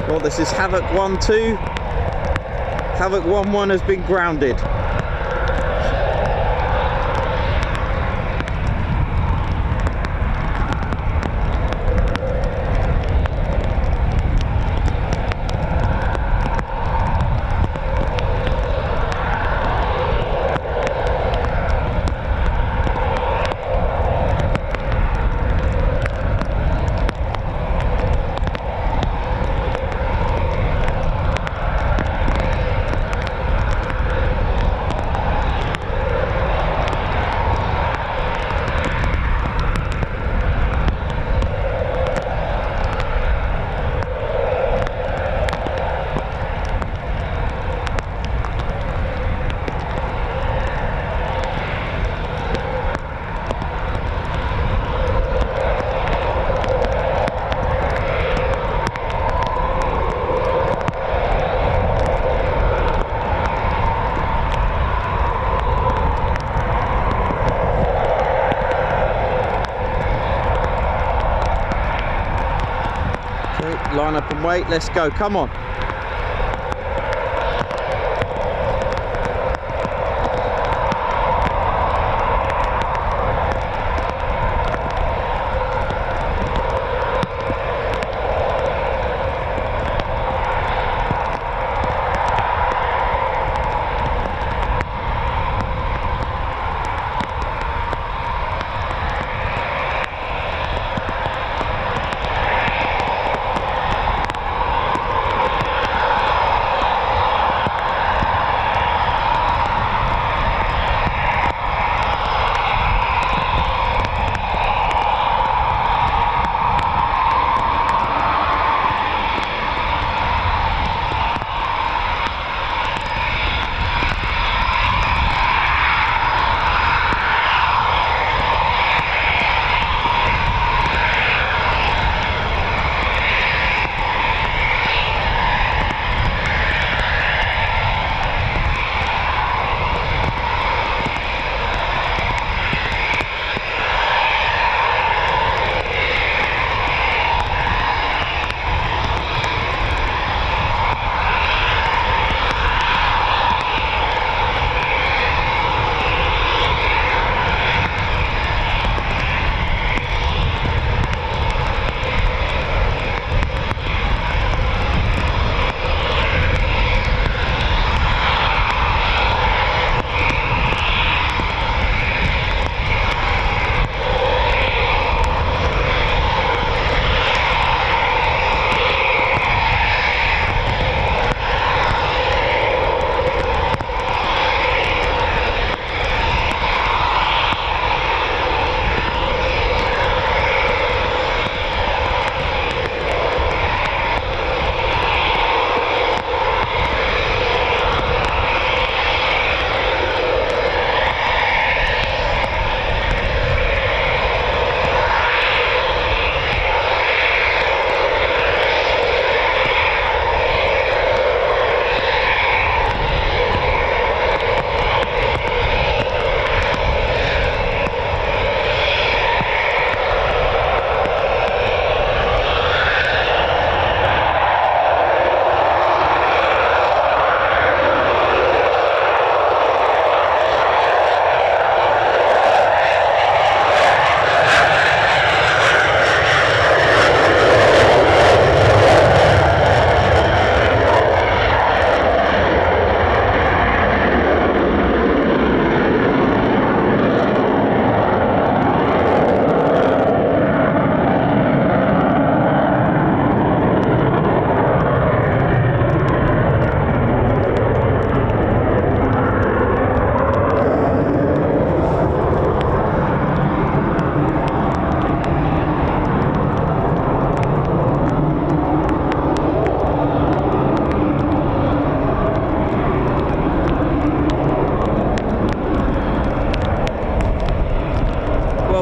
Well, this is Havoc 1-2. Havoc 1-1 has been grounded. can wait. Let's go. Come on.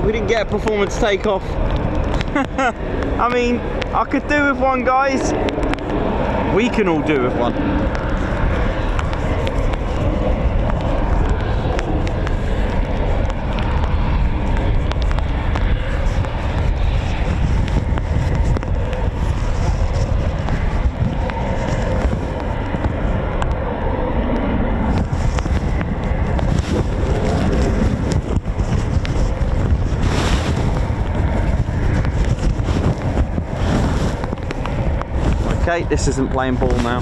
we didn't get a performance takeoff. I mean, I could do with one, guys. We can all do with one. Okay, this isn't playing ball now.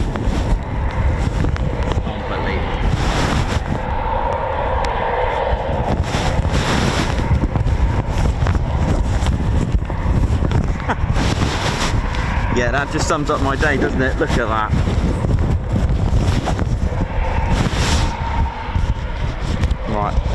Yeah, that just sums up my day, doesn't it? Look at that. Right.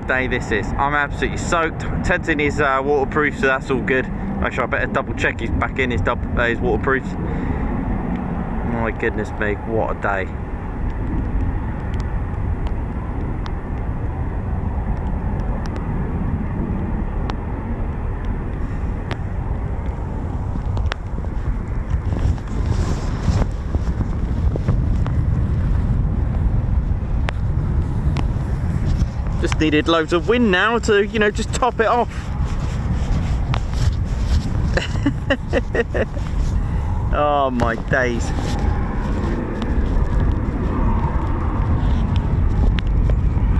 a day this is. I'm absolutely soaked. Ted's in his waterproof, so that's all good. Actually, I better double check he's back in his waterproofs. My goodness me, what a day. Just needed loads of wind now to, you know, just top it off. Oh my days.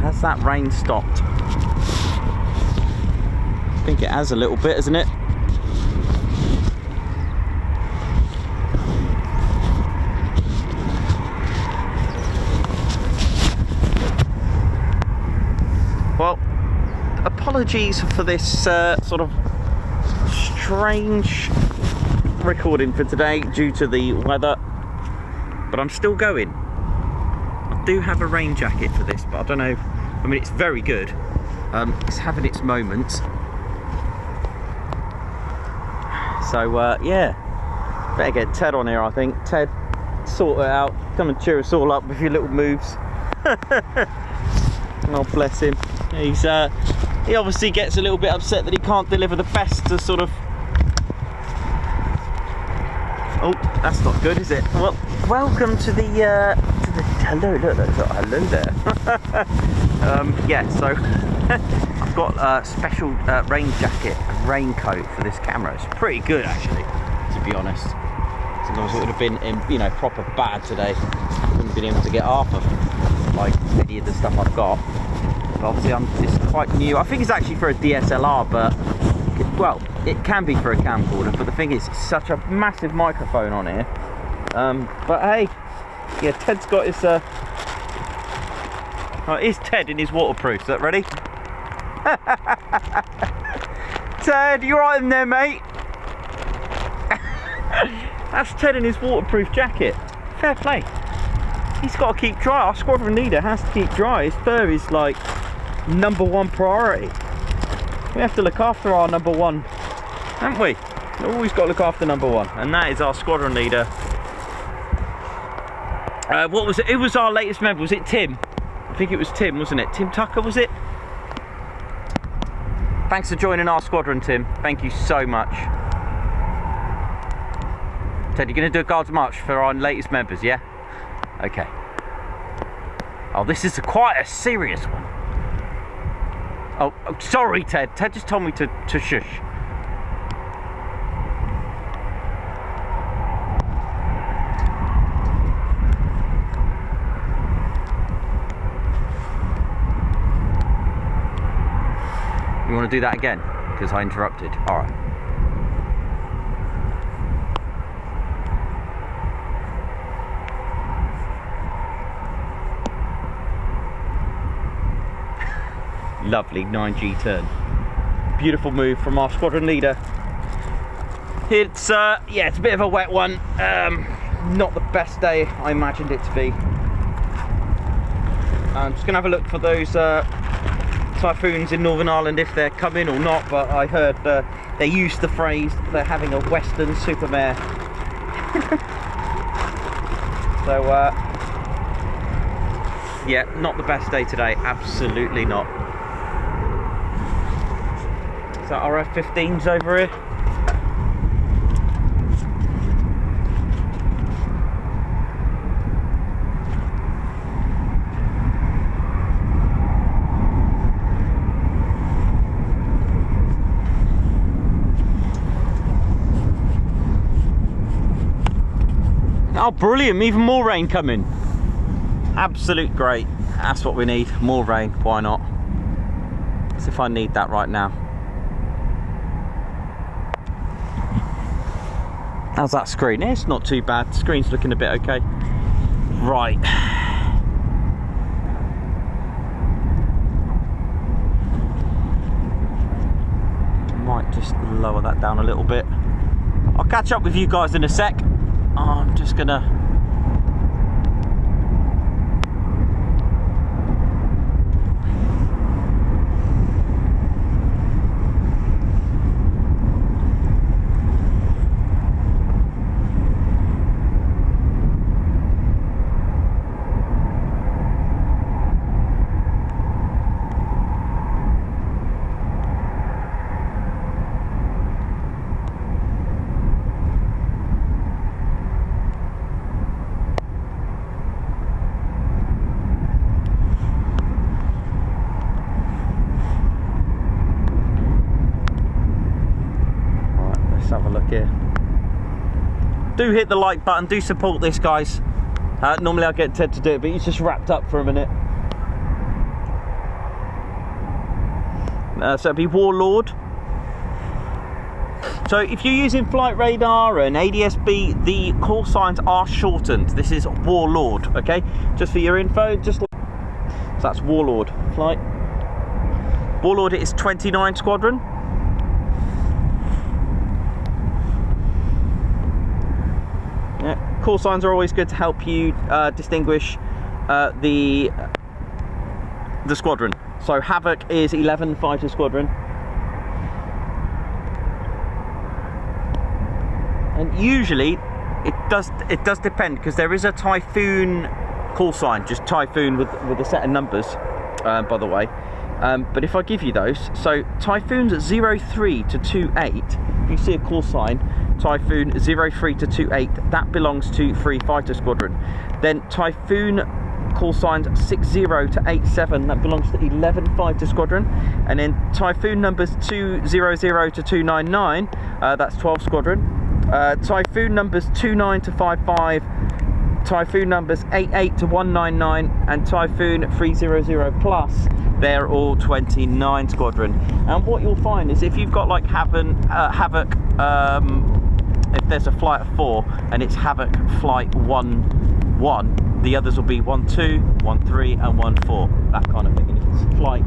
Has that rain stopped? I think it has a little bit, hasn't it? Well, apologies for this sort of strange recording for today due to the weather, but I'm still going. I do have a rain jacket for this, but I don't know. I mean, it's very good. It's having its moments. So yeah, better get Ted on here, I think. Ted, sort it out. Come and cheer us all up with your little moves. Oh, bless him. He obviously gets a little bit upset that he can't deliver the best to sort of... Oh, that's not good, is it? Well, welcome to the hello, look, hello there. Yeah, so I've got a special rain jacket and raincoat for this camera. It's pretty good, actually, to be honest. Sometimes it would have been, you know, proper bad today. I wouldn't have been able to get half of like any of the stuff I've got. But obviously, it's quite new. I think it's actually for a DSLR, but well, it can be for a camcorder. But the thing is, it's such a massive microphone on here. But hey, yeah, Ted's got his. Oh, here's Ted in his waterproof. Is that ready? Ted, you right in there, mate? That's Ted in his waterproof jacket. Fair play. He's got to keep dry. Our squadron leader has to keep dry. His fur is like #1 priority. We have to look after our #1, haven't we? We've always got to look after #1, and that is our squadron leader. What was it? It was our latest member. Was it Tim? I think it was Tim, wasn't it? Tim Tucker, was it? Thanks for joining our squadron, Tim. Thank you so much. Ted, you're going to do a Guards March for our latest members, yeah? Okay. Oh, this is quite a serious one. Oh, sorry, Ted. Ted just told me to shush. You want to do that again? Because I interrupted. All right. Lovely 9G turn. Beautiful move from our squadron leader. It's yeah, it's a bit of a wet one. Not the best day I imagined it to be. I'm just gonna have a look for those typhoons in Northern Ireland, if they're coming or not, but I heard they used the phrase they're having a western supermare. So yeah, not the best day today, absolutely not. Is that RAF 15s over here? Oh, brilliant, even more rain coming. Absolute great. That's what we need, more rain, why not? As if I need that right now. How's that screen? It's not too bad. The screen's looking a bit okay. Right. Might just lower that down a little bit. I'll catch up with you guys in a sec. I'm just gonna... here. Do hit the like button, do support this, guys. Normally I get Ted to do it, but he's just wrapped up for a minute. So it'd be Warlord. So if you're using flight radar and ADS-B, the call signs are shortened. This is Warlord, okay? Just for your info, so that's Warlord flight. Warlord is 29 Squadron. Yeah, call signs are always good to help you distinguish the squadron. So Havoc is 11 Fighter Squadron. And usually it does depend, because there is a Typhoon call sign, just Typhoon with a set of numbers, by the way. But if I give you those, so Typhoon's 03 to 28, if you see a call sign, Typhoon 03 to 28, that belongs to 3 Fighter Squadron. Then Typhoon call signs 60 to 87, that belongs to 11 Fighter Squadron. And then Typhoon numbers 200 to 299, that's 12 Squadron. Typhoon numbers 29 to 55, Typhoon numbers 88 to 199, and Typhoon 300 plus, they're all 29 Squadron. And what you'll find is if you've got like Havoc, if there's a flight of 4 and it's Havoc flight 1-1, the others will be 1-2, 1-3 and 1-4, that kind of thing. And if it's flight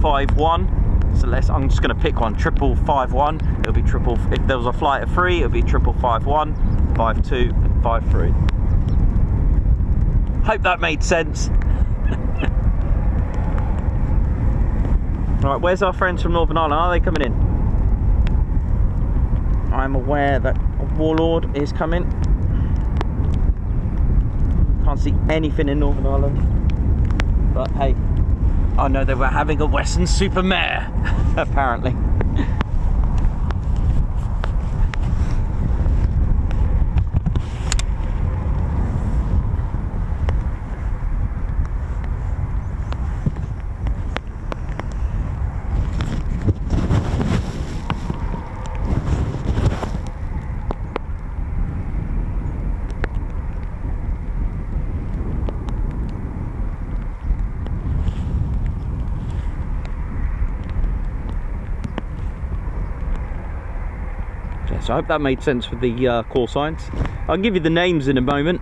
5-1, so I'm just going to pick one, 5-5-1, it'll be triple. If there was a flight of 3, it'll be 5-5-1, 5-2 and 5-3. Hope that made sense. Right, where's our friends from Northern Ireland? Are they coming in? I'm aware that a Warlord is coming. Can't see anything in Northern Ireland, but hey, I know they were having a Western Supermare, apparently. So I hope that made sense with the call signs. I'll give you the names in a moment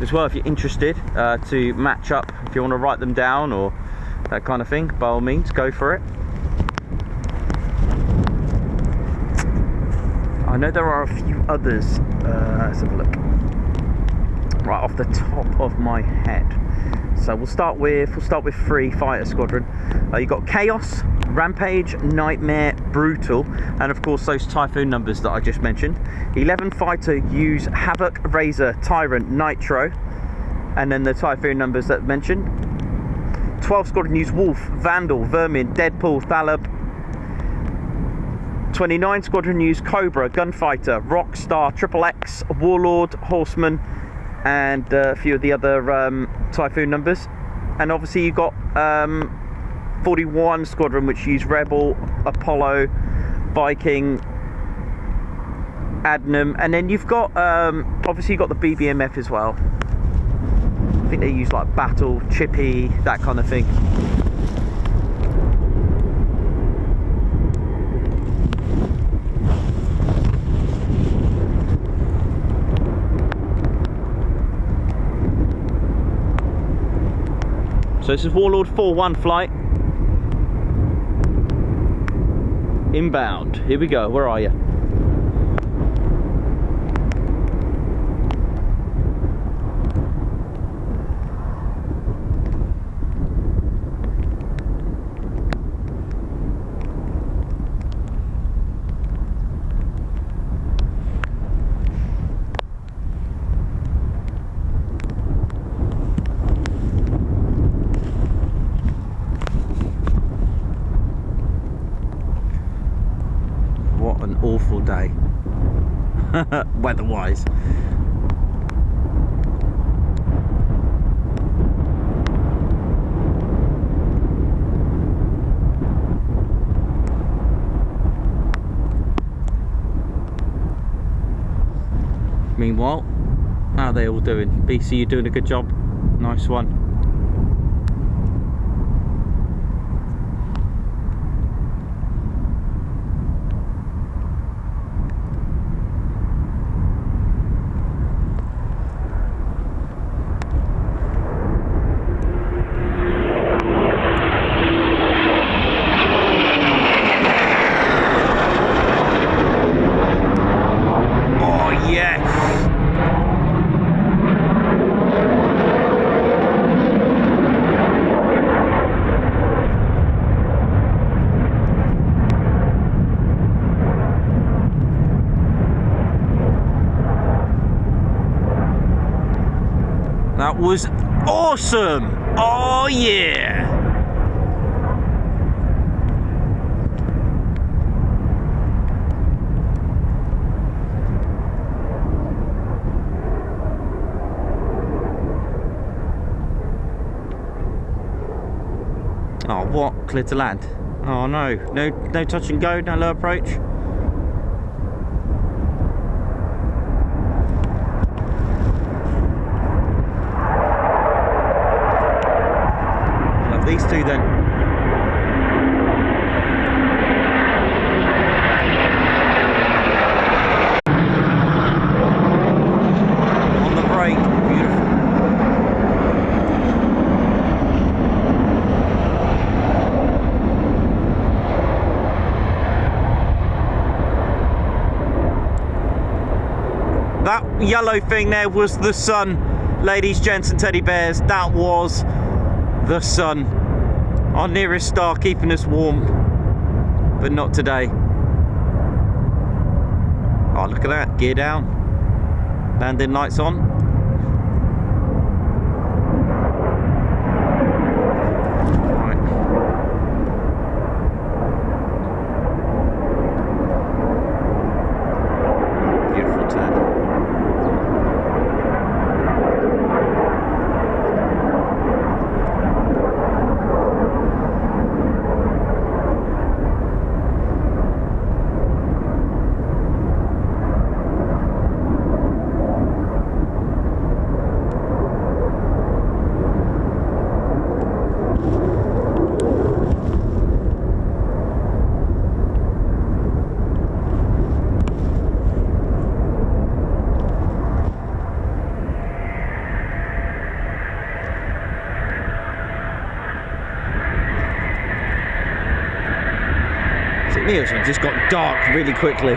as well if you're interested to match up. If you want to write them down or that kind of thing, by all means, go for it. I know there are a few others. Let's have a look. Right off the top of my head. So we'll start with 3 Fighter Squadron. You've got Chaos, Rampage, Nightmare, Brutal, and of course those Typhoon numbers that I just mentioned. 11 Fighter use Havoc, Razor, Tyrant, Nitro, and then the Typhoon numbers that I mentioned. 12 Squadron use Wolf, Vandal, Vermin, Deadpool, Thalab. 29 Squadron use Cobra, Gunfighter, Rockstar, Triple X, Warlord, Horseman, and a few of the other Typhoon numbers. And obviously you've got 41 Squadron which use Rebel, Apollo, Viking, Adnam, and then you've got obviously you've got the BBMF as well. I think they use like Battle, Chippy, that kind of thing. So this is Warlord 4-1 flight. Inbound. Here we go. Where are you? Awful day weather-wise. Meanwhile, how are they all doing? BC, you doing a good job? Nice one. That was awesome! Oh yeah! Oh, what? Clear to land? Oh no, no touch and go, no low approach. These two then. On the brake, beautiful. That yellow thing there was the sun, ladies, gents and teddy bears. That was the sun. Our nearest star, keeping us warm, but not today. Oh, look at that, gear down, landing lights on. Right. Beautiful turn. It just got dark really quickly.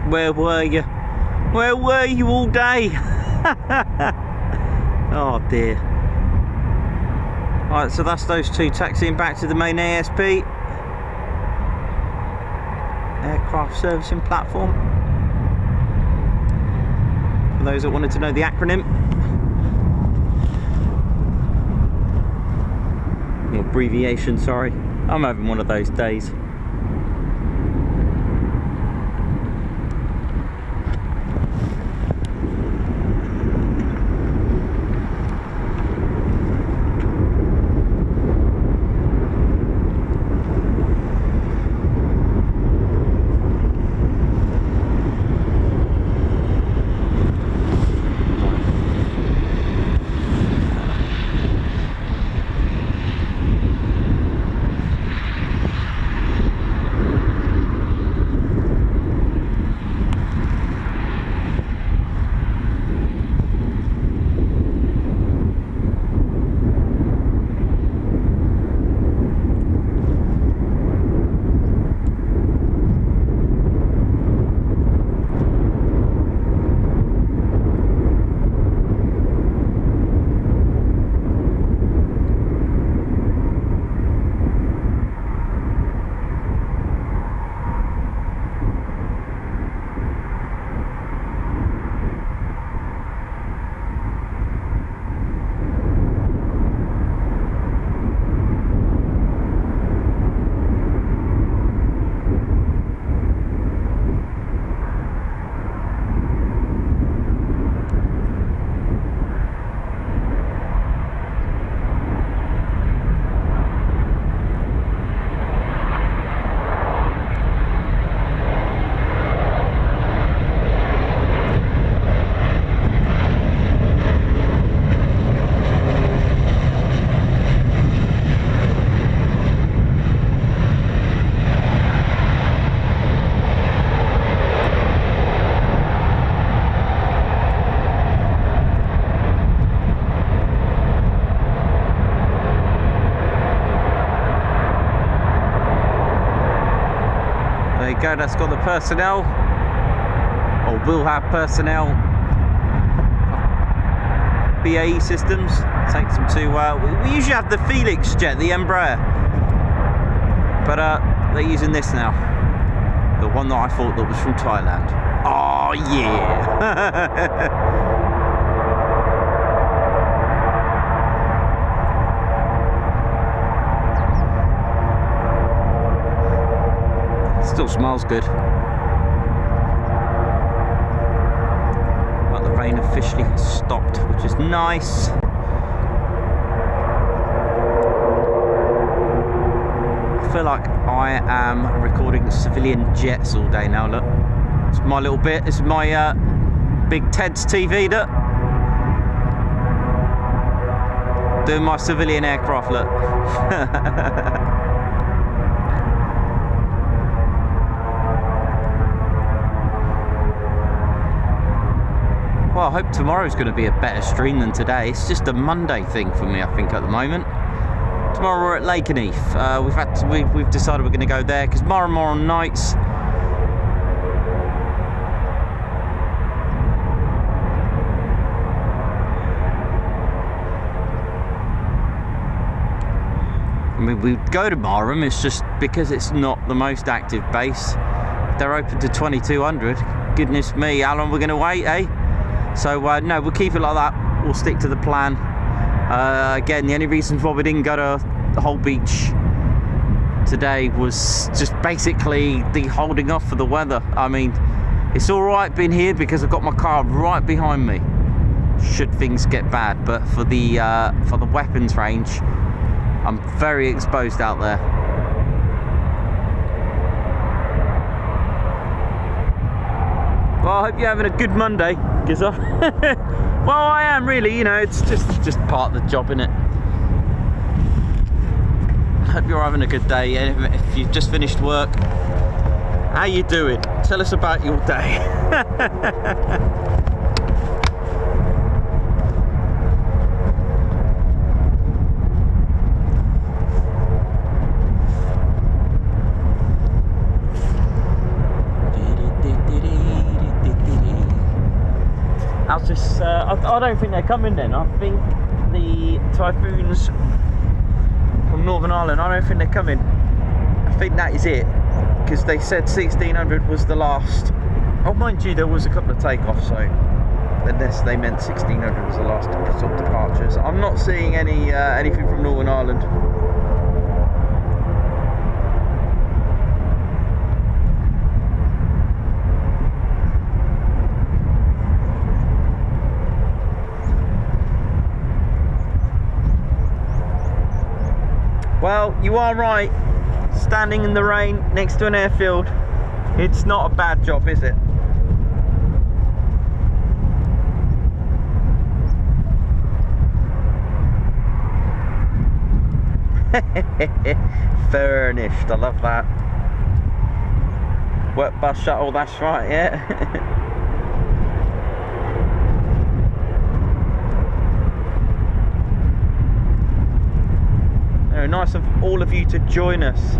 Where were you? Where were you all day? Oh dear. Alright, so that's those two taxiing back to the main ASP. Aircraft Servicing Platform. For those that wanted to know the acronym. Or abbreviation, sorry. I'm having one of those days. Go, that's got the personnel, or will have personnel, BAE systems. Takes them to, we usually have the Felix jet, the Embraer, but they're using this now, the one that I thought that was from Thailand. Oh yeah. Still smells good. But the rain officially has stopped, which is nice. I feel like I am recording civilian jets all day now, look. It's my little bit, this is my Big Ted's TV, look. Doing my civilian aircraft, look. Well, I hope tomorrow's going to be a better stream than today. It's just a Monday thing for me, I think, at the moment. Tomorrow we're at Lakenheath. We've decided we're going to go there because more and more on nights. I mean, we go to Marham, it's just because it's not the most active base. They're open to 2200. Goodness me, how long are we going to wait, eh? So no, we'll keep it like that. We'll stick to the plan. Again, the only reason why we didn't go to the whole beach today was just basically the holding off for the weather. I mean, it's all right being here because I've got my car right behind me should things get bad, but for the weapons range, I'm very exposed out there. Well, I hope you're having a good Monday, Gizzer. Well, I am really, you know, it's just part of the job, innit? I hope you're having a good day. If you've just finished work, how you doing? Tell us about your day. how's this? I don't think they're coming then. I think the Typhoons from Northern Ireland, I don't think they're coming. I think that is it, because they said 1600 was the last. Oh, mind you, there was a couple of takeoffs, so unless they meant 1600 was the last sort of departures. I'm not seeing anything from Northern Ireland. Well, you are right. Standing in the rain next to an airfield, it's not a bad job, is it? Furnished, I love that. Work bus shuttle, that's right, yeah. Nice of all of you to join us.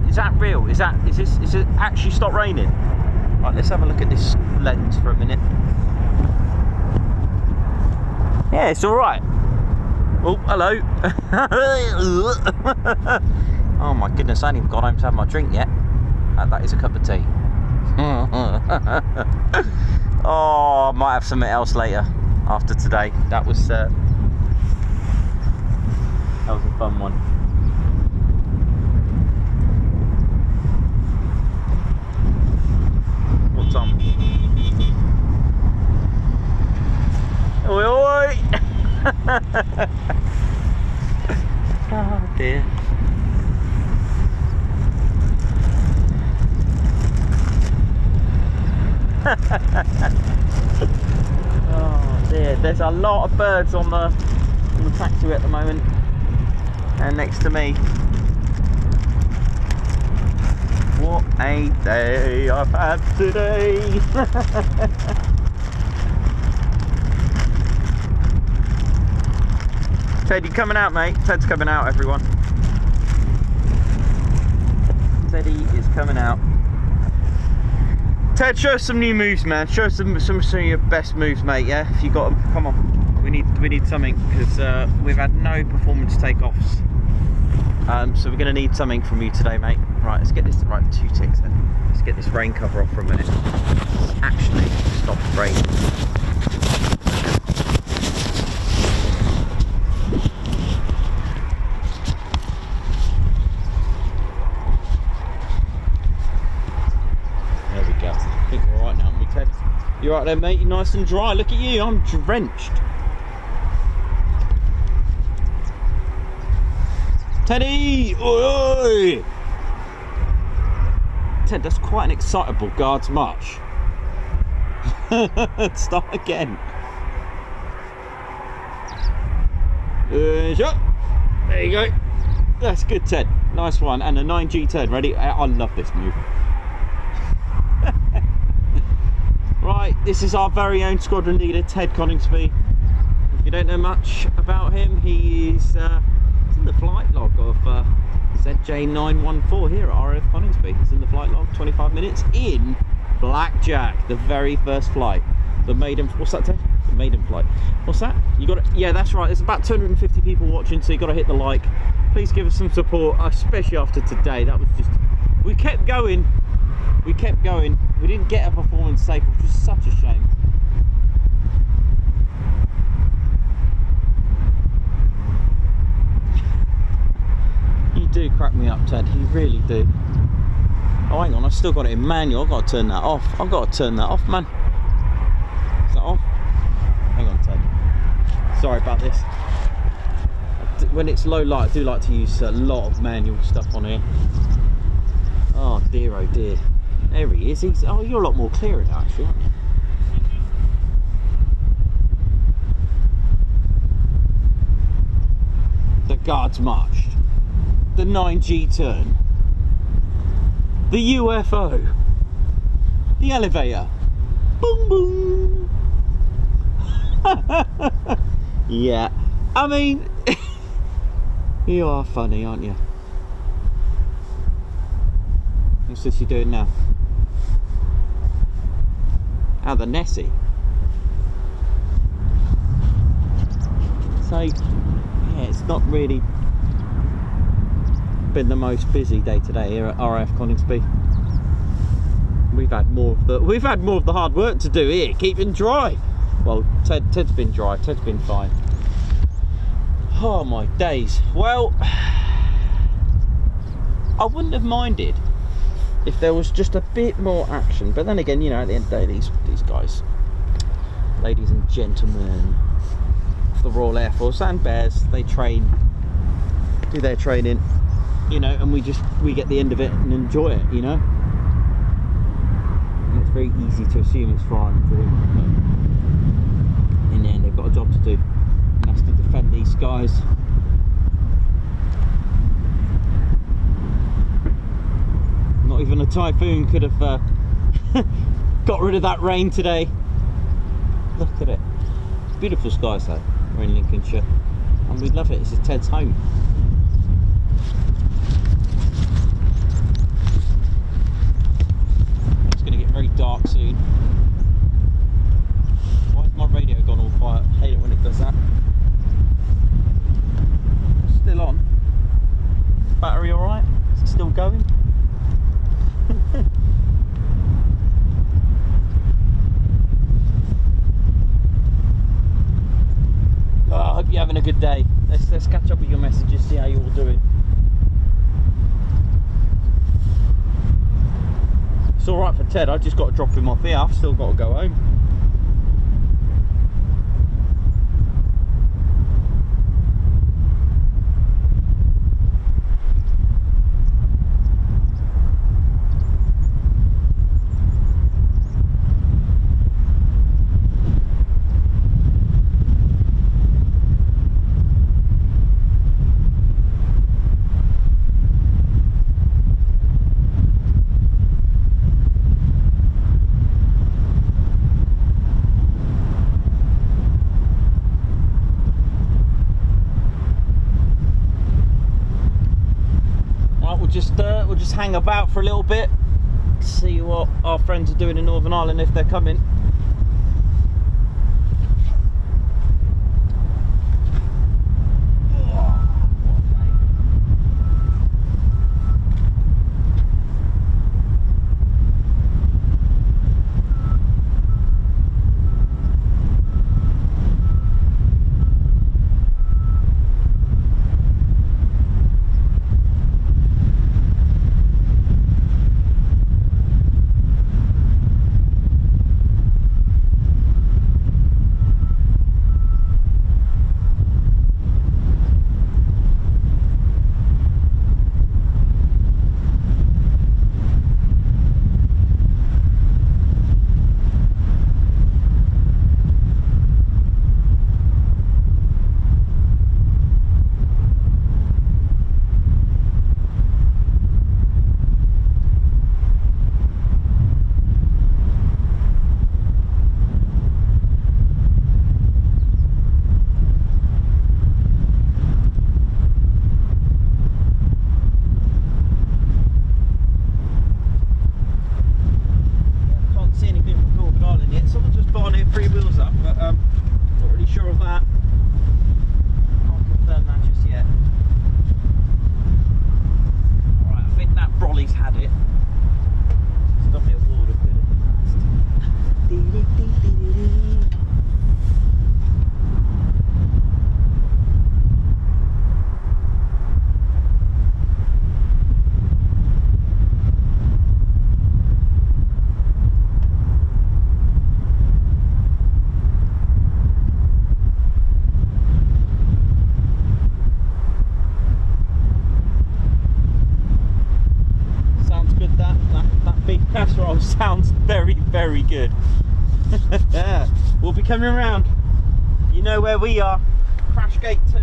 Is that real? Is it actually stopped raining? Right, let's have a look at this lens for a minute. Yeah, it's alright. Oh, hello. Oh my goodness, I ain't even got home to have my drink yet. That is a cup of tea. Oh, I might have something else later after today. That was a fun one. Tom. Oi, oi! Oh dear. Oh dear, there's a lot of birds on the taxiway at the moment, and next to me. What a day I've had today. Ted, you coming out, mate? Ted's coming out, everyone. Teddy is coming out. Ted, show us some new moves, man. Show us some of your best moves, mate, yeah? If you got them, come on. We need something, because we've had no performance takeoffs. So we're going to need something from you today, mate. Right, let's get this, right, 2 ticks then. Let's get this rain cover off for a minute. Actually, stop raining. There we go. I think we're alright now, aren't we, Ted? You alright there, mate? You're nice and dry. Look at you, I'm drenched. Teddy! Oi! Ted, that's quite an excitable guard's march. Start again. There you go. That's good, Ted. Nice one. And a 9G Ted. Ready? I love this move. Right, this is our very own squadron leader, Ted Coningsby. If you don't know much about him, he is in the flight log of ZJ914 here at RAF Coningsby. It's in the flight log, 25 minutes in Blackjack, the very first flight. The maiden, what's that, Ted? The maiden flight. What's that? You got it? Yeah, that's right. There's about 250 people watching, so you got to hit the like. Please give us some support, especially after today. That was just, we kept going. We kept going. We didn't get a performance take, which was such a shame. You do crack me up, Ted. You really do. Oh, hang on. I've still got it in manual. I've got to turn that off. I've got to turn that off, man. Is that off? Hang on, Ted. Sorry about this. When it's low light, I do like to use a lot of manual stuff on here. Oh dear, oh dear. There he is. Oh, you're a lot more clearer now, actually, aren't you? Guards marched, the 9G turn, the UFO, the elevator, boom boom. Yeah, I mean, you are funny, aren't you? What's this you doing now? Oh, the Nessie. So, yeah, it's not really been the most busy day today here at RAF Coningsby. We've had more of the hard work to do here, keeping dry. Well, Ted's been dry. Ted's been fine. Oh my days. Well, I wouldn't have minded if there was just a bit more action, but then again, you know, at the end of the day, these guys, ladies and gentlemen of the Royal Air Force and Bears, they train, do their training, you know, and we get the end of it and enjoy it, you know. And it's very easy to assume it's fine, but in the end, they've got a job to do, and that's to defend these skies. Not even a Typhoon could have got rid of that rain today. Look at it. Beautiful skies though. We're in Lincolnshire and we love it. This is Ted's home. It's going to get very dark soon. Why has my radio gone all quiet? I hate it when it does that. Still on. Battery alright? Is it still going? Oh, I hope you're having a good day. Let's catch up with your messages, see how you're all doing. It's alright for Ted, I've just got to drop him off here. I've still got to go home. We'll just hang about for a little bit, see what our friends are doing in Northern Ireland if they're coming. Sounds very, very good. We'll be coming around. You know where we are. Crash gate 2.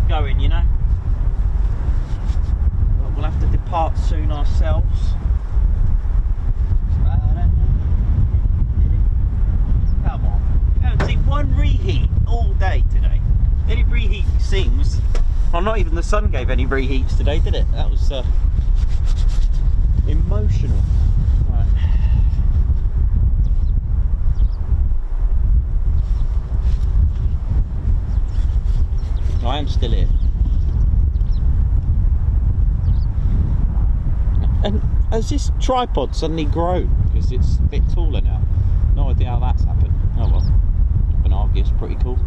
going, you know. But we'll have to depart soon ourselves. Come on. I haven't seen one reheat all day today. The only reheat seems... Well, not even the sun gave any reheats today, did it? That was emotional. Right. I am still here. And has this tripod suddenly grown because it's a bit taller now? No idea how that's happened. Oh well, I can argue it's pretty cool.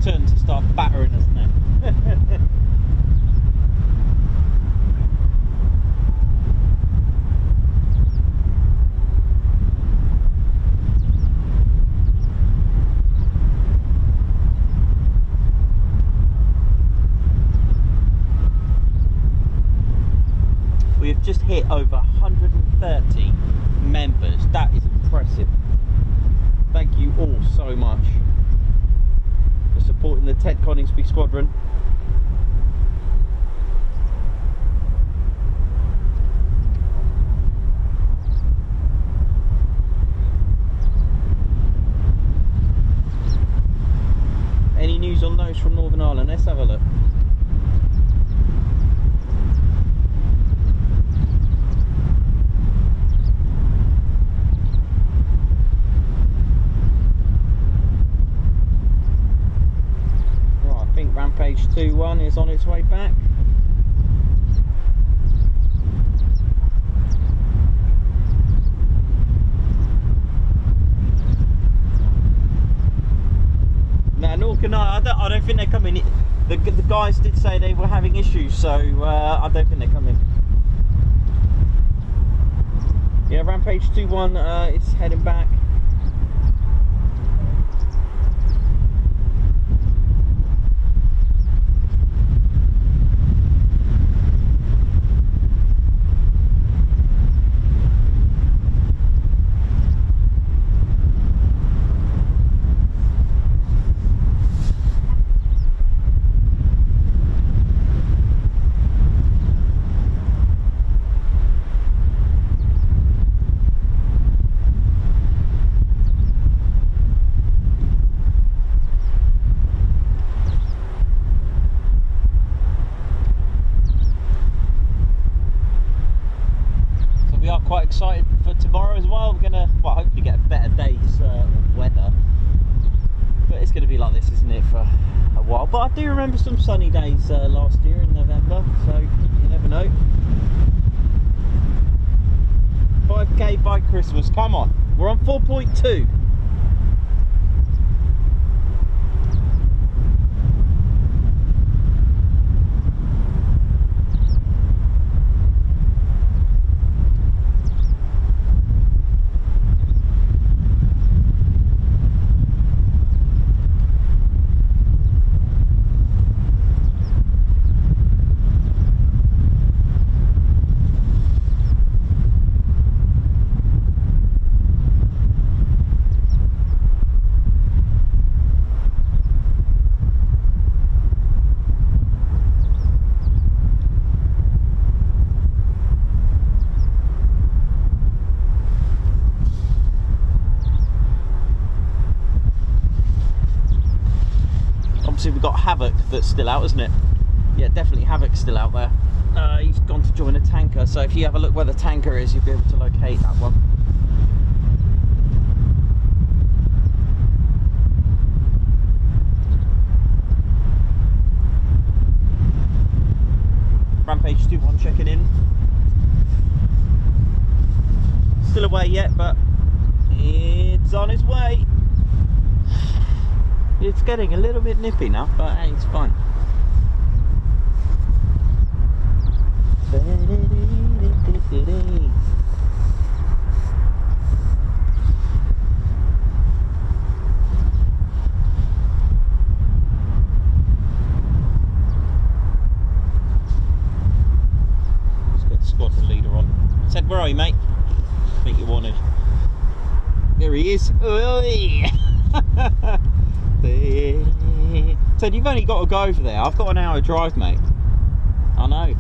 Turn to start battering us now. We have just hit over 130 members. That is impressive. Thank you all so much for supporting the Ted Coningsby Squadron. Any news on those from Northern Ireland? Let's have a look. Rampage 2-1 is on its way back. Now, nor can I don't think they're coming. The guys did say they were having issues, so I don't think they're coming. Yeah, Rampage 2-1 is heading back. Quite excited for tomorrow as well. We're gonna, well, hopefully get a better day's weather, but it's gonna be like this, isn't it, for a while. But I do remember some sunny days last year in November, so you never know. 5k by Christmas, come on, we're on 4.2. obviously we've got Havoc that's still out, isn't it? Yeah, definitely Havoc's still out there. He's gone to join a tanker, so if you have a look where the tanker is, you'll be able to locate that one. Rampage 2-1 checking in. Still away yet, but it's on its way. It's getting a little bit nippy now, but hey, it's fine. Said, where are you, mate? I think you wanted. There he is. Said, you've only got to go over there. I've got an hour drive, mate. I know.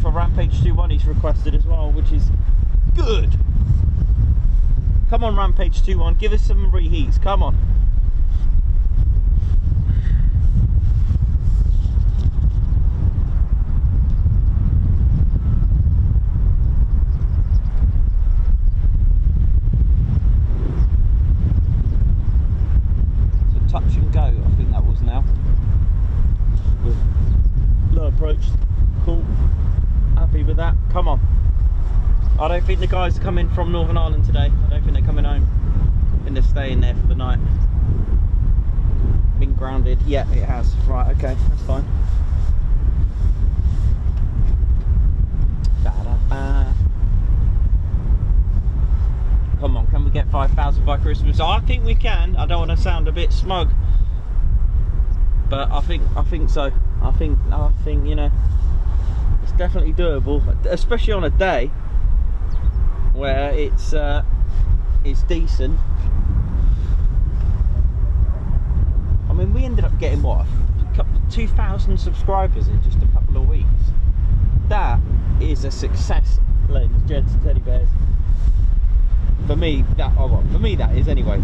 For Rampage 2-1 he's requested as well, which is good. Come on, Rampage 2-1, give us some reheats, come on. So touch and go, I think that was now. With low approach, cool. Happy with that. Come on. I don't think the guys are coming from Northern Ireland today. I don't think they're coming home. I think they're staying there for the night. Been grounded. Yeah, it has. Right, okay, that's fine. Come on, can we get 5,000 by Christmas? I think we can. I don't want to sound a bit smug, but I think so. I think you know, it's definitely doable, especially on a day where it's decent. I mean, we ended up getting what, 2,000 subscribers in just a couple of weeks. That is a success, ladies, gents, and teddy bears. For me, that is anyway.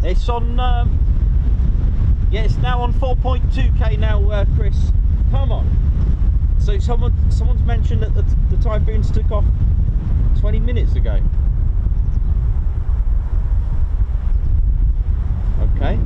It's on, yeah, it's now on 4.2k now, Chris. Come on. So someone's mentioned that the Typhoons took off 20 minutes ago. Okay.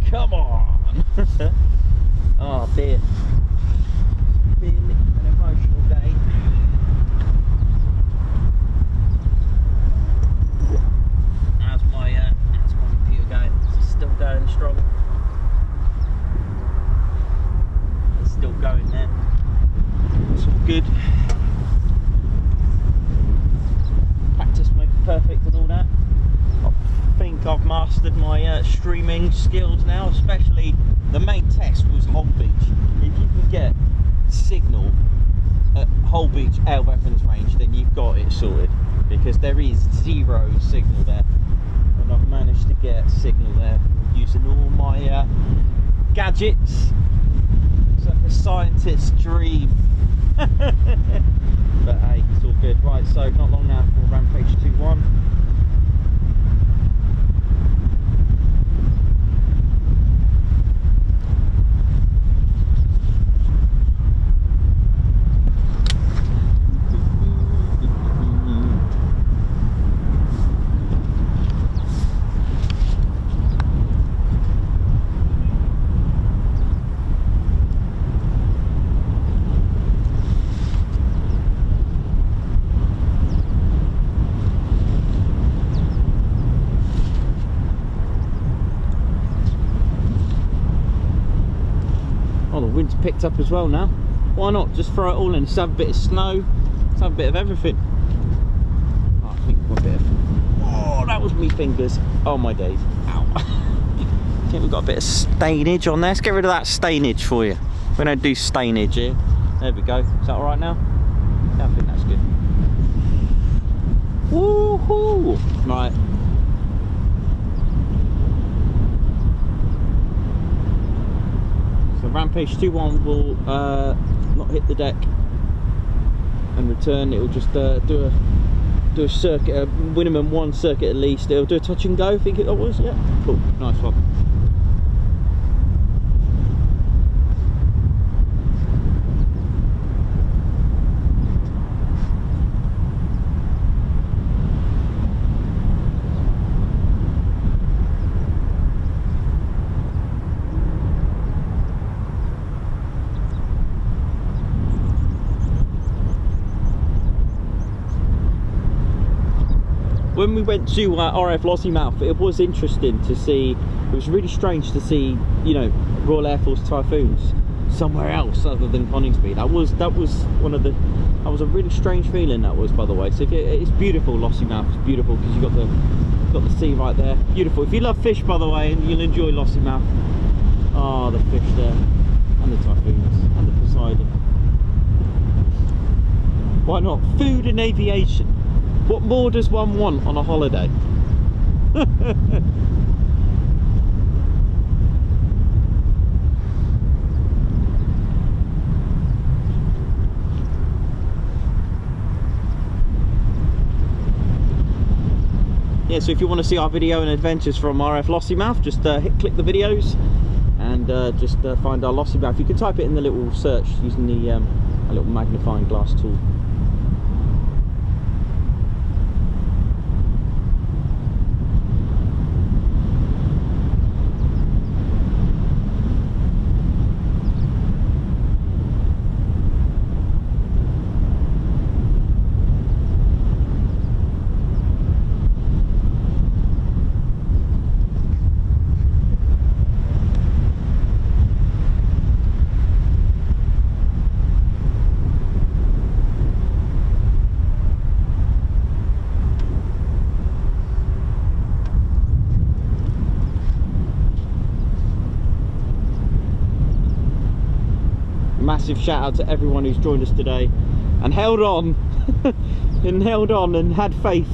Come on! Oh dear. Been an emotional day. How's my computer going? It's still going strong. It's still going there. It's all good. Practice makes perfect and all that. I think I've mastered my streaming skills now, especially the main test was Hog Beach. If you can get signal at whole beach air weapons range, then you've got it sorted, because there is 0 signal there, and I've managed to get signal there using all my gadgets. It's like a scientist's dream. But hey, it's all good. Right, so not long now for Rampage 2-1. Wind's picked up as well now. Why not just throw it all in? Just have a bit of snow, just have a bit of everything. Oh, I think a bit of, oh, that was me fingers. Oh my days. Ow. I think we've got a bit of stainage on there. Let's get rid of that stainage for you. We don't do stainage here. There we go. Is that all right now? Yeah, I think that's good. Woohoo! Right. Rampage 2-1 will not hit the deck and return. It will just do a circuit, a minimum 1 circuit at least. It'll do a touch and go, I think it was. Yeah, cool, nice one. When we went to RAF Lossiemouth, it was interesting to see, it was really strange to see, you know, Royal Air Force Typhoons somewhere else other than Coningsby. That was one of the, that was a really strange feeling, that was, by the way. So if it's beautiful, Lossiemouth, it's beautiful because you've got the sea right there. Beautiful. If you love fish, by the way, and you'll enjoy Lossiemouth. Oh, the fish there, and the Typhoons, and the Poseidon. Why not? Food and aviation. What more does one want on a holiday? Yeah, so if you want to see our video and adventures from RAF Lossiemouth, just click the videos and just find our Lossiemouth. You can type it in the little search using the a little magnifying glass tool. Massive shout out to everyone who's joined us today and held on and had faith.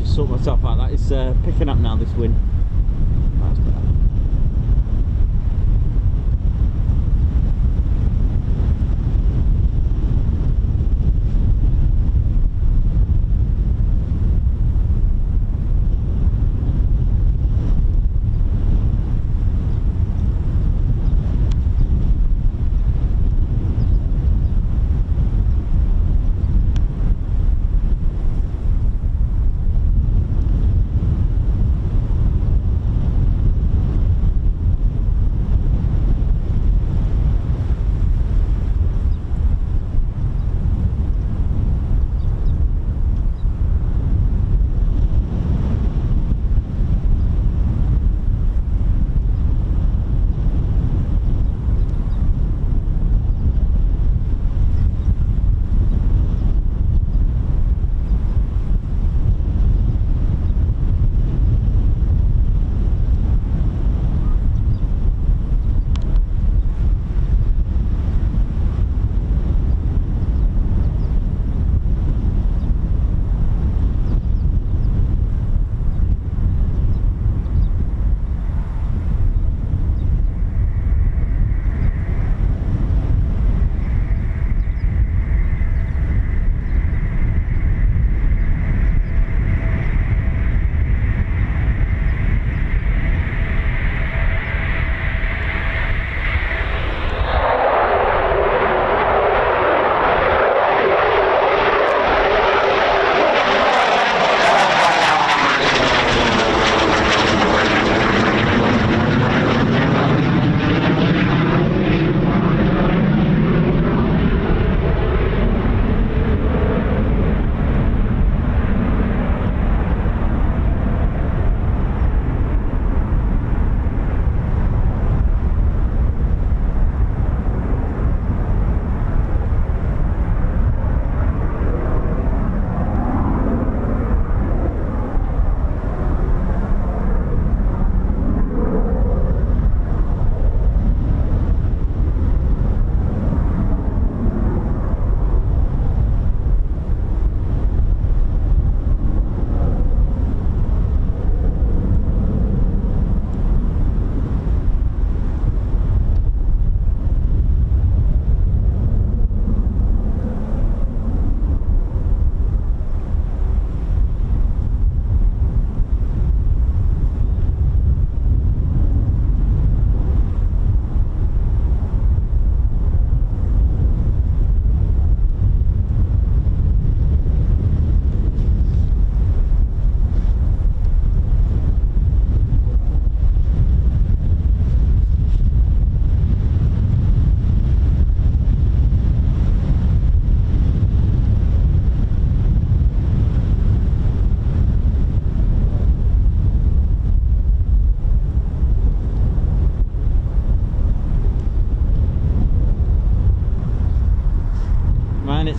Sort myself out. That is picking up now, this wind. That's better.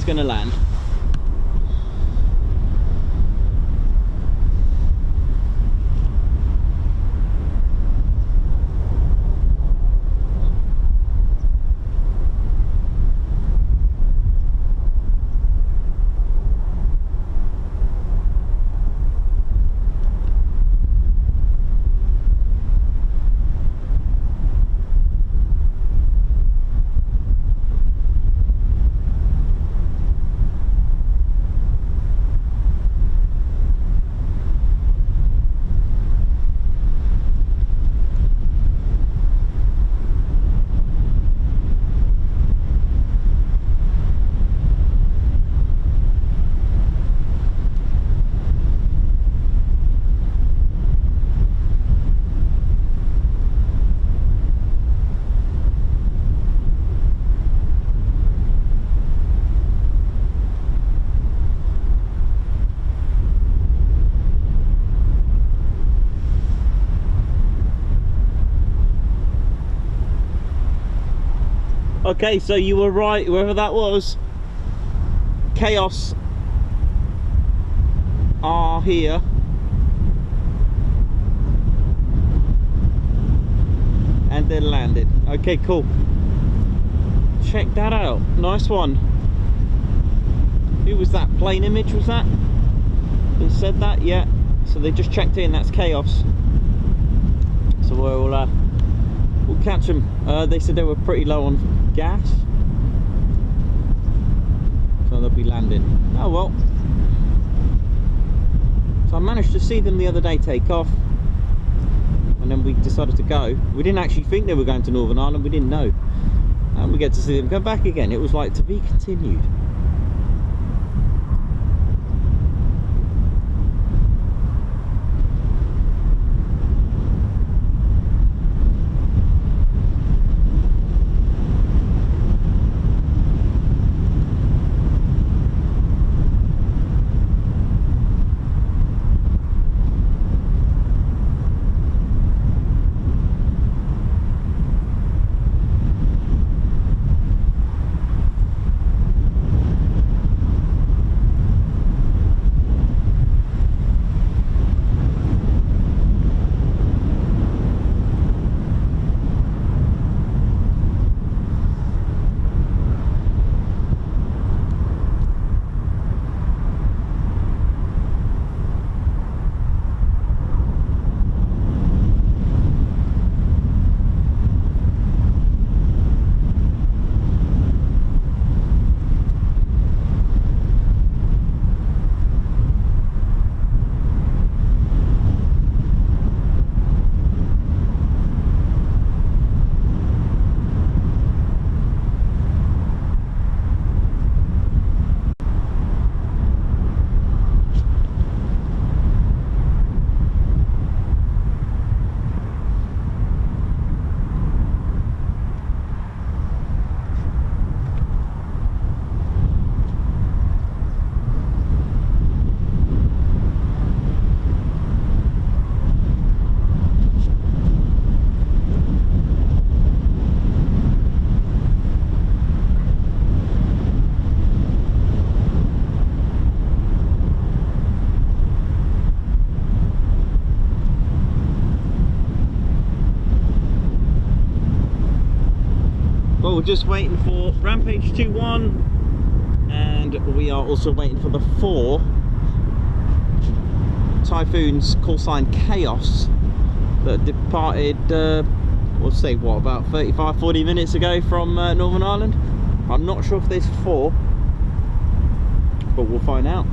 it's going to land. Okay, so you were right, whoever that was. Chaos are here. And they're landed. Okay, cool. Check that out. Nice one. Who was that? Plane image, was that? They said that? Yeah. So they just checked in, that's Chaos. So we'll catch them. They said they were pretty low on gas, so they'll be landing. Oh well. So I managed to see them the other day take off, and then we decided to go. We didn't actually think they were going to Northern Ireland, we didn't know, and we get to see them go back again. It was like to be continued. Well, we're just waiting for Rampage 2-1, and we are also waiting for the 4 Typhoons call sign Chaos that departed, we'll say what, about 35-40 minutes ago from Northern Ireland. I'm not sure if there's 4, but we'll find out.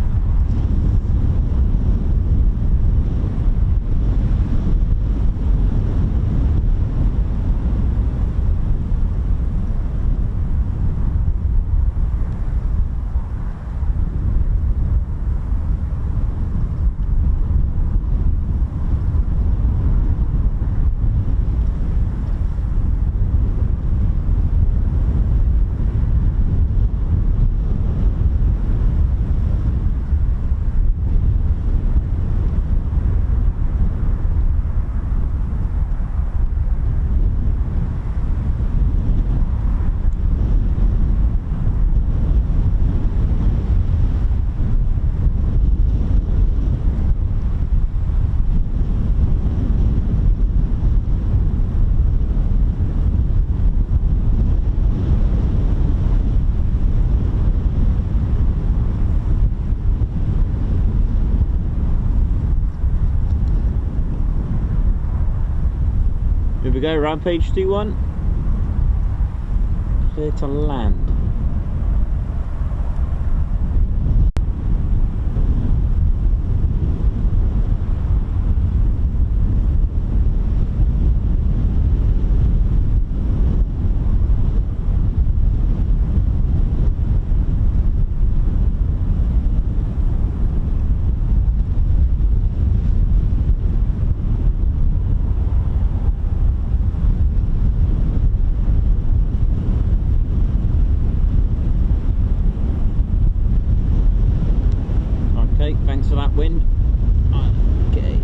go, Rampage 2-1. Clear to land. Thanks for that wind. Okay.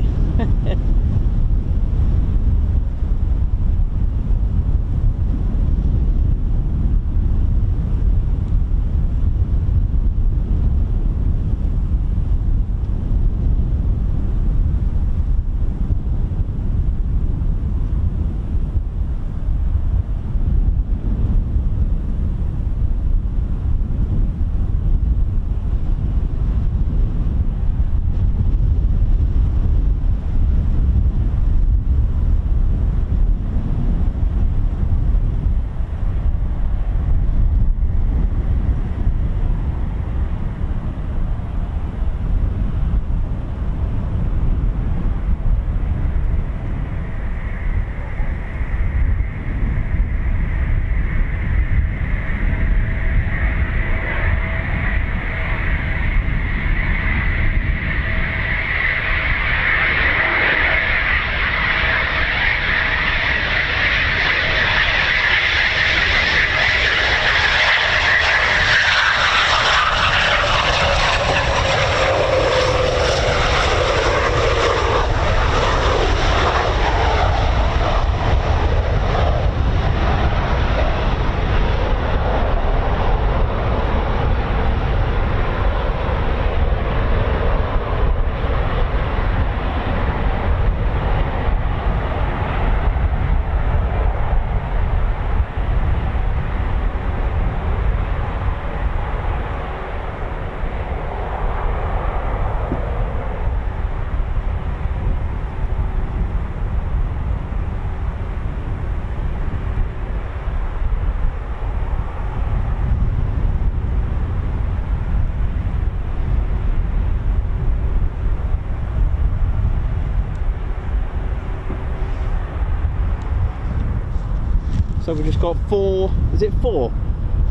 So we've just got 4, is it 4?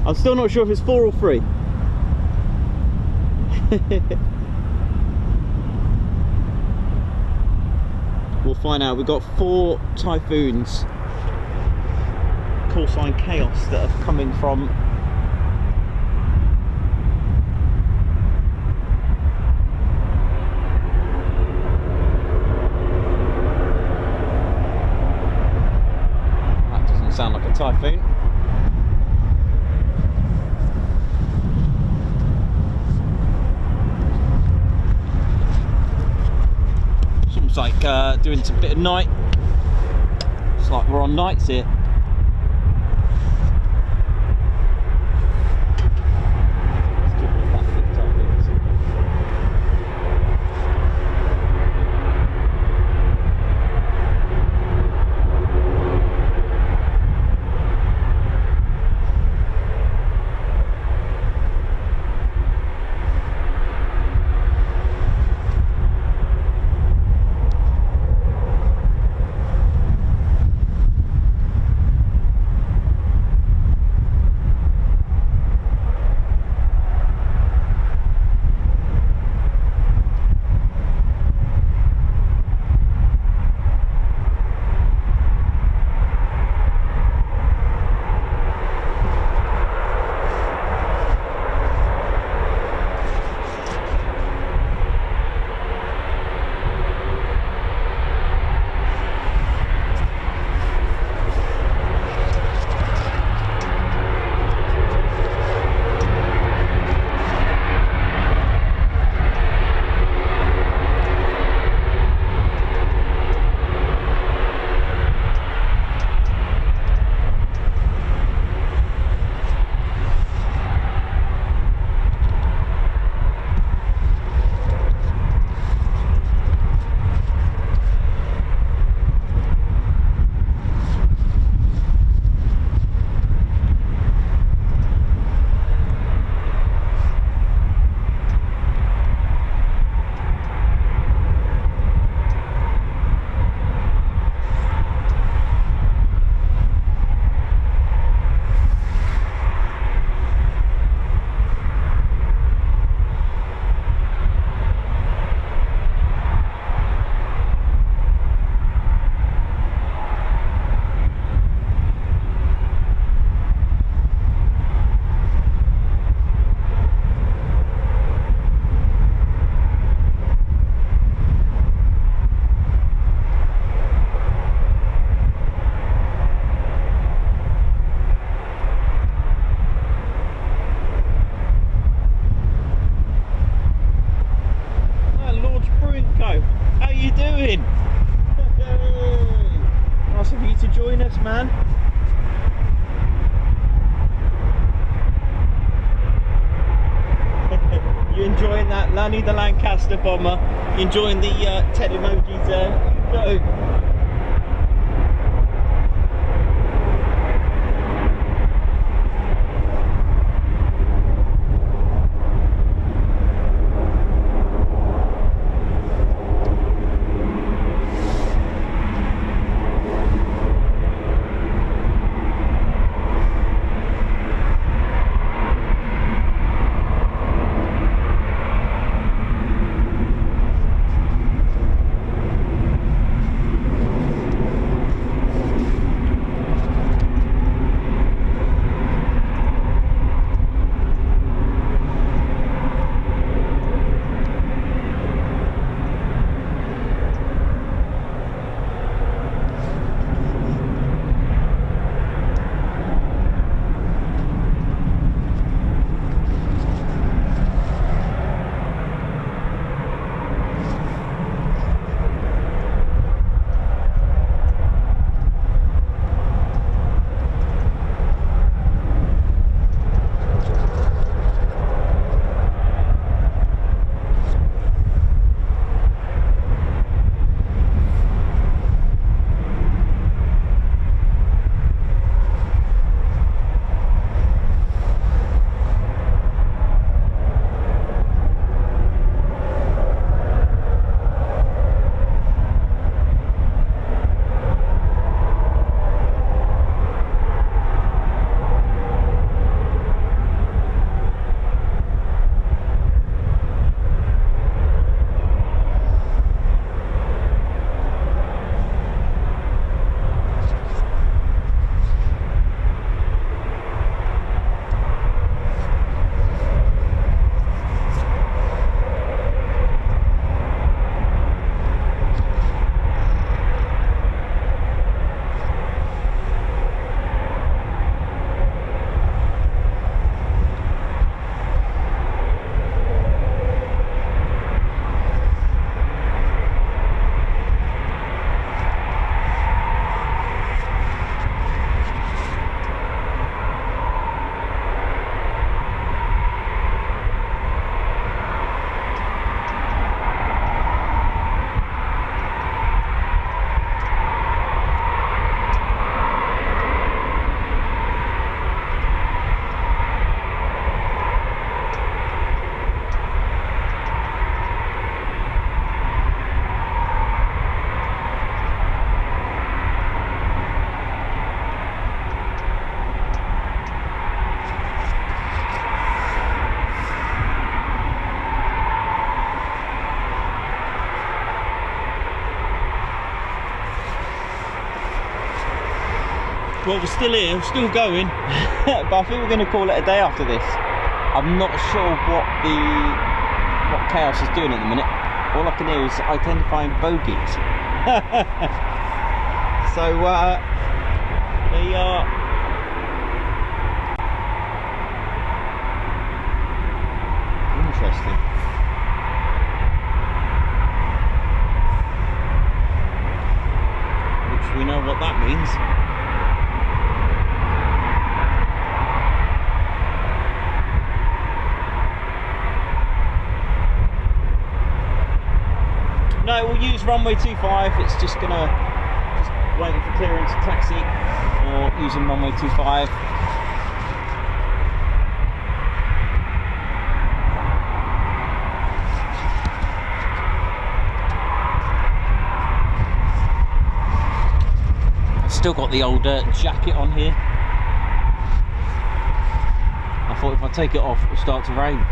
I'm still not sure if it's 4 or 3. We'll find out. We've got 4 Typhoons, call sign Chaos, that are coming from sound like a Typhoon. It's almost like doing some bit of night. It's like we're on nights here. You enjoying that, Lanny the Lancaster bomber? You enjoying the tele emojis there? No. Well, we're still here, we're still going, but I think we're going to call it a day after this. I'm not sure what Chaos is doing at the minute. All I can hear is identifying bogies. So they are. Interesting. Which we know what that means. No, we'll use runway 25. It's just waiting for clearance to taxi, or using runway 25. I've still got the old jacket on here. I thought if I take it off, it'll start to rain.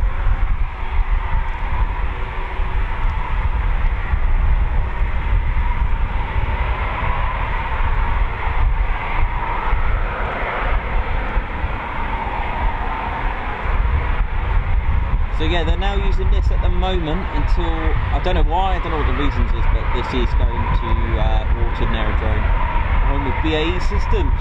So yeah, they're now using this at the moment until, I don't know why, I don't know what the reasons is, but this is going to Walton Aerodrome, home of BAE Systems.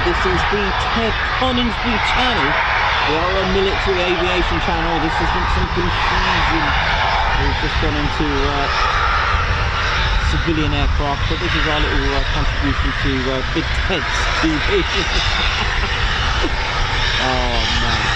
This is the Ted Coningsby channel. We are a military aviation channel. This isn't some confusion. We've just gone into civilian aircraft, but this is our little contribution to Big Ted's TV. Oh man.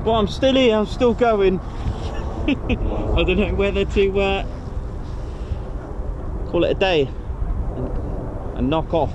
Well, I'm still here, I'm still going. I don't know whether to call it a day and knock off.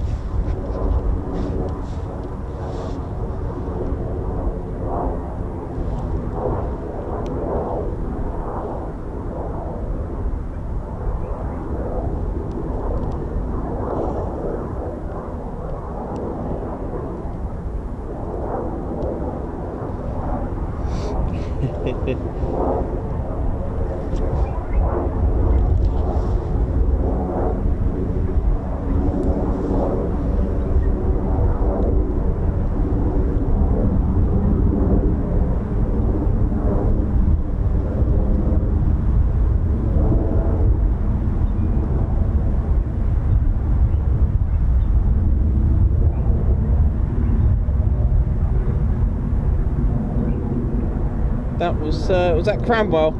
That was that Cranwell?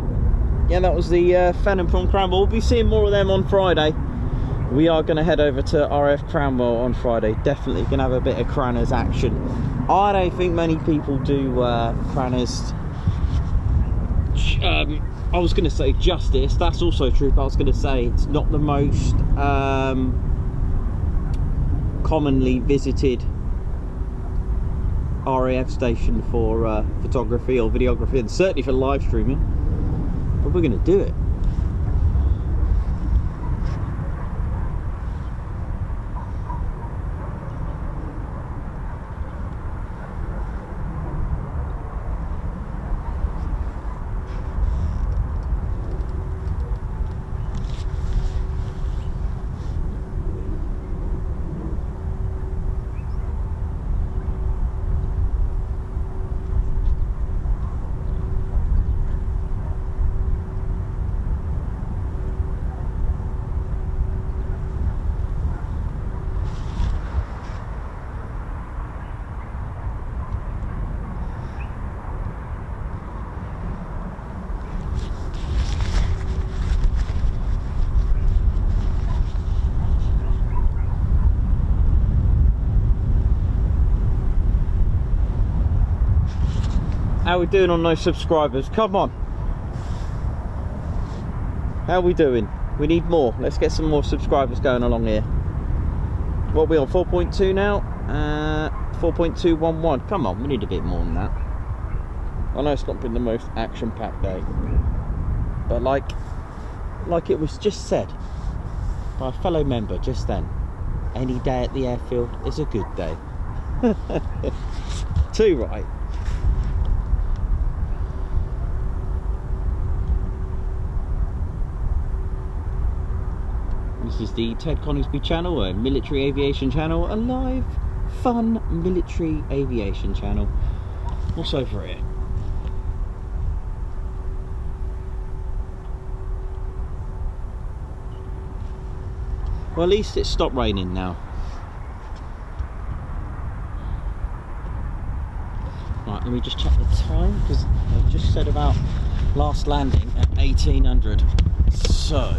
Yeah, that was the Phantom from Cranwell. We'll be seeing more of them on Friday. We are going to head over to RAF Cranwell on Friday. Definitely going to have a bit of Cranners action. I don't think many people do Cranners. I was going to say justice. That's also true, but I was going to say it's not the most commonly visited RAF station for photography or videography, and certainly for live streaming, but we're going to do it. How we doing on those subscribers? Come on. How we doing? We need more. Let's get some more subscribers going along here. What are we on? 4.2 now? 4.211. Come on, we need a bit more than that. I know it's not been the most action-packed day, but like it was just said by a fellow member just then, any day at the airfield is a good day. Too right. This is the Ted Coningsby channel, a military aviation channel, a live, fun military aviation channel. What's over here? Well, at least it's stopped raining now. Right, let me just check the time, because I just said about last landing at 1800. So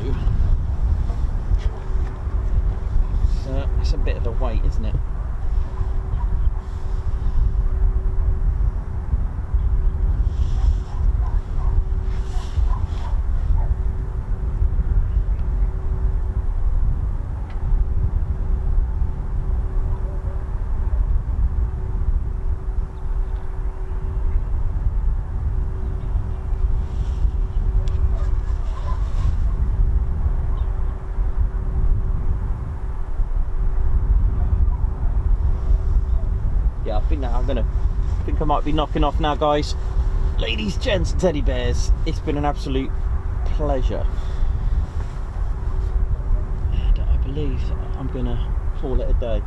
it's a bit of a wait, isn't it? I think I might be knocking off now, guys. Ladies, gents, and teddy bears, it's been an absolute pleasure. And I believe I'm gonna call it a day.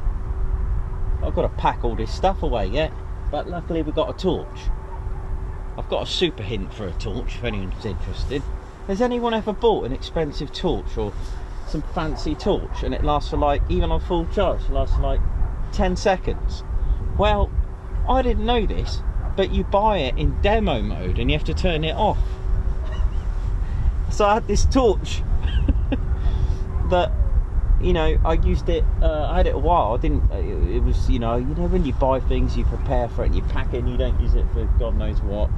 I've got to pack all this stuff away yet, but luckily we've got a torch. I've got a super hint for a torch if anyone's interested. Has anyone ever bought an expensive torch or some fancy torch and it lasts for, like, even on full charge, it lasts for like 10 seconds? Well, I didn't know this, but you buy it in demo mode and you have to turn it off. So I had this torch that, you know, I used it, I had it a while. I didn't, it was, you know when you buy things, you prepare for it and you pack it and you don't use it for God knows what,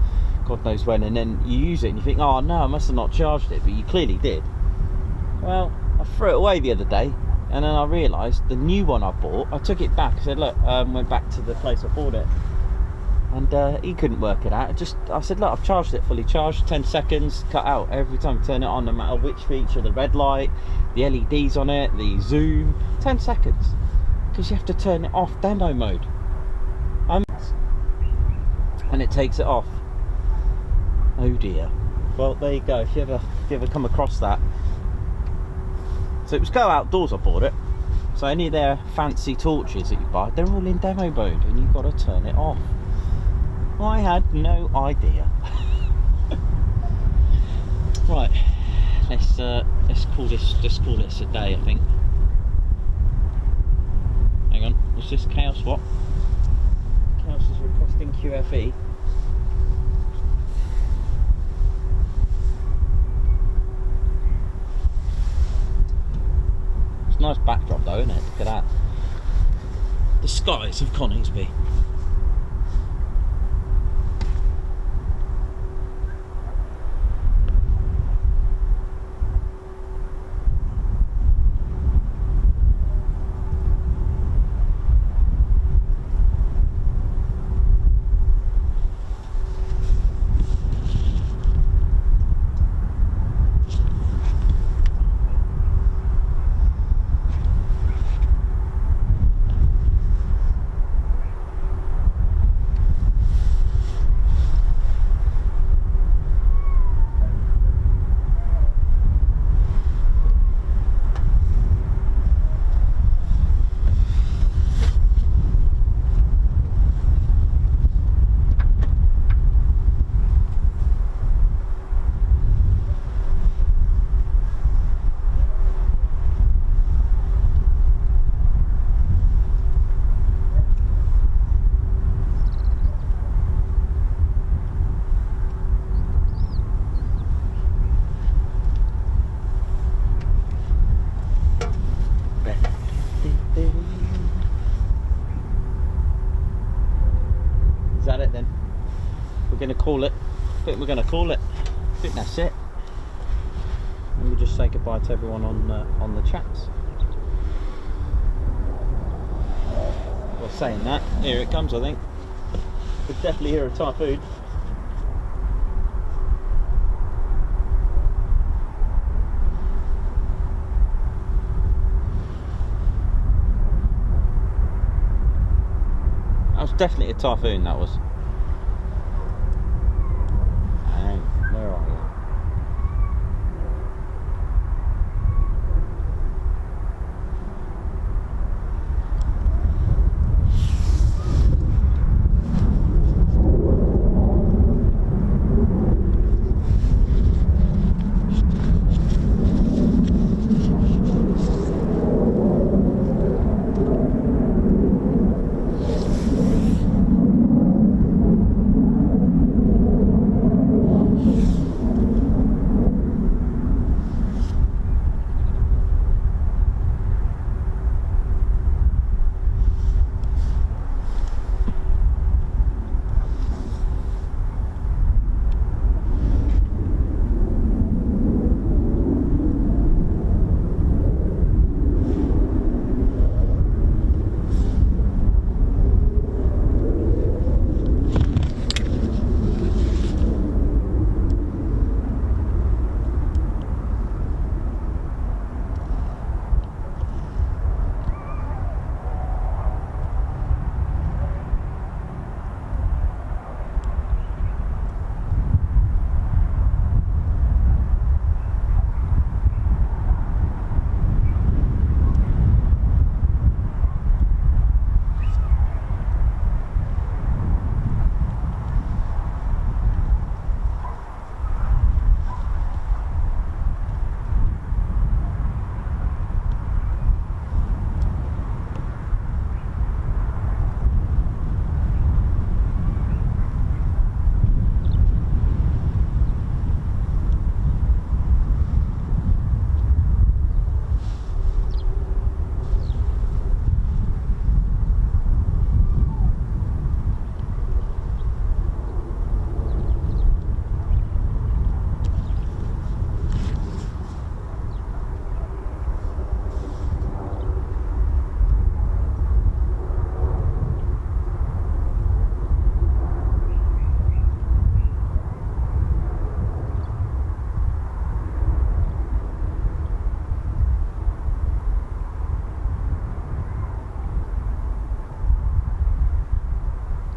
God knows when, and then you use it and you think, oh no, I must have not charged it, but you clearly did. Well, I threw it away the other day, and then I realised the new one I bought, I took it back. I said, look, went back to the place I bought it, and he couldn't work it out. I said, look, I've charged it fully charged, 10 seconds, cut out every time I turn it on, no matter which feature, the red light, the LEDs on it, the zoom, 10 seconds, because you have to turn it off demo mode, and it takes it off. Oh dear. Well, there you go. If you ever come across that. So it was Go Outdoors I bought it. So any of their fancy torches that you buy, they're all in demo mode and you've got to turn it off. I had no idea. Right, let's call this a day, I think. Hang on, is this Chaos what? Chaos is requesting QFE. Nice backdrop though, isn't it? Look at that. The skies of Coningsby. call it. I think we're going to call it. I think that's it. And we'll just say goodbye to everyone on the chats. Well, saying that, here it comes, I think. We definitely hear a Typhoon. That was definitely a Typhoon, that was. And where are you?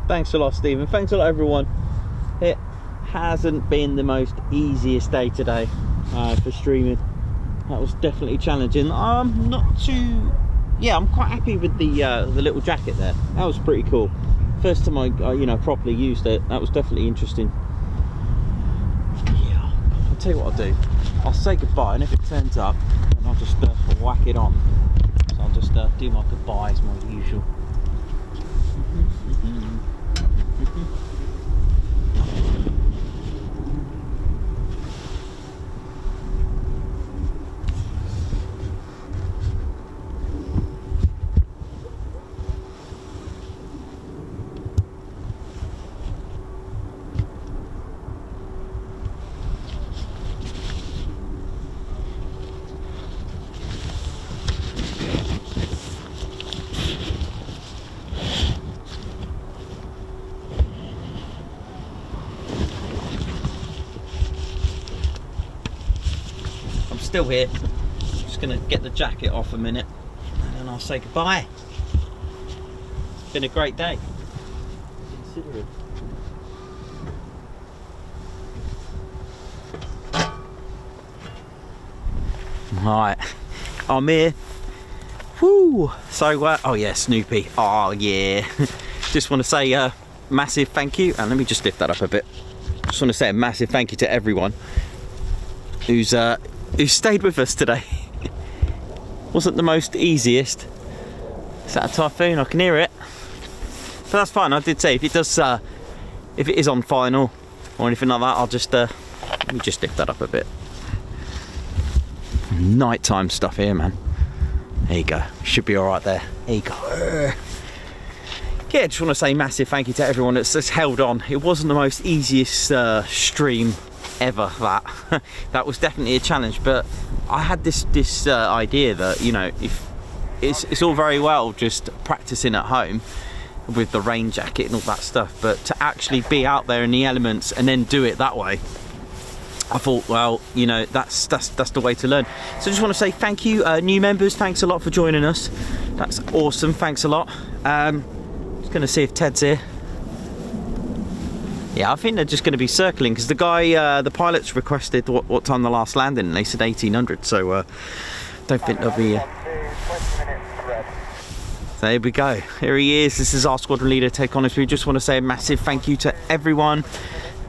Thanks a lot, Stephen. Thanks a lot, everyone. It hasn't been the most easiest day today for streaming. That was definitely challenging. I'm not too... Yeah, I'm quite happy with the little jacket there. That was pretty cool. First time I you know, properly used it. That was definitely interesting. Yeah, I'll tell you what I'll do. I'll say goodbye, and if it turns up, then I'll just whack it on. So I'll just do my goodbye as my usual. Still here. Just gonna get the jacket off a minute and then I'll say goodbye. It's been a great day. Consider it. Right, I'm here. Woo! So, oh yeah, Snoopy. Oh yeah. Just want to say massive thank you, and let me just lift that up a bit. Just want to say a massive thank you to everyone who's stayed with us today. Wasn't the most easiest. Is that a Typhoon? I can hear it. But that's fine. I did say if it does, if it is on final or anything like that, I'll just let me just lift that up a bit. Nighttime stuff here, man. There you go. Should be all right there. There you go. yeah, just want to say massive thank you to everyone that's just held on. It wasn't the most easiest stream ever, that was definitely a challenge, but I had this idea that, you know, if it's all very well just practicing at home with the rain jacket and all that stuff, but to actually be out there in the elements and then do it that way, I thought, well, you know, that's the way to learn. So I just want to say thank you, new members, thanks a lot for joining us. That's awesome, thanks a lot. Just gonna see if Ted's here. Yeah, I think they're just going to be circling, because the guy, the pilots requested what time the last landing, and they said 1800, so don't think they'll be... So there we go, here he is. This is our squadron leader, Ted Coningsby. Just want to say a massive thank you to everyone,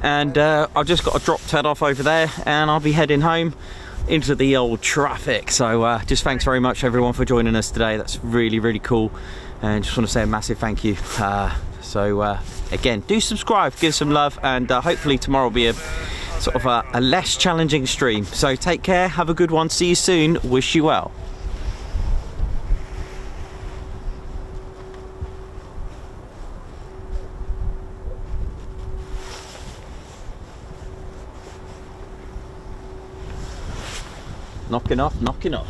and I've just got to drop Ted off over there, and I'll be heading home into the old traffic. So just thanks very much everyone for joining us today. That's really, really cool, and just want to say a massive thank you. Again, do subscribe, give some love, and hopefully tomorrow will be a sort of a less challenging stream. So take care, have a good one, see you soon, wish you well. Knocking off, knocking off.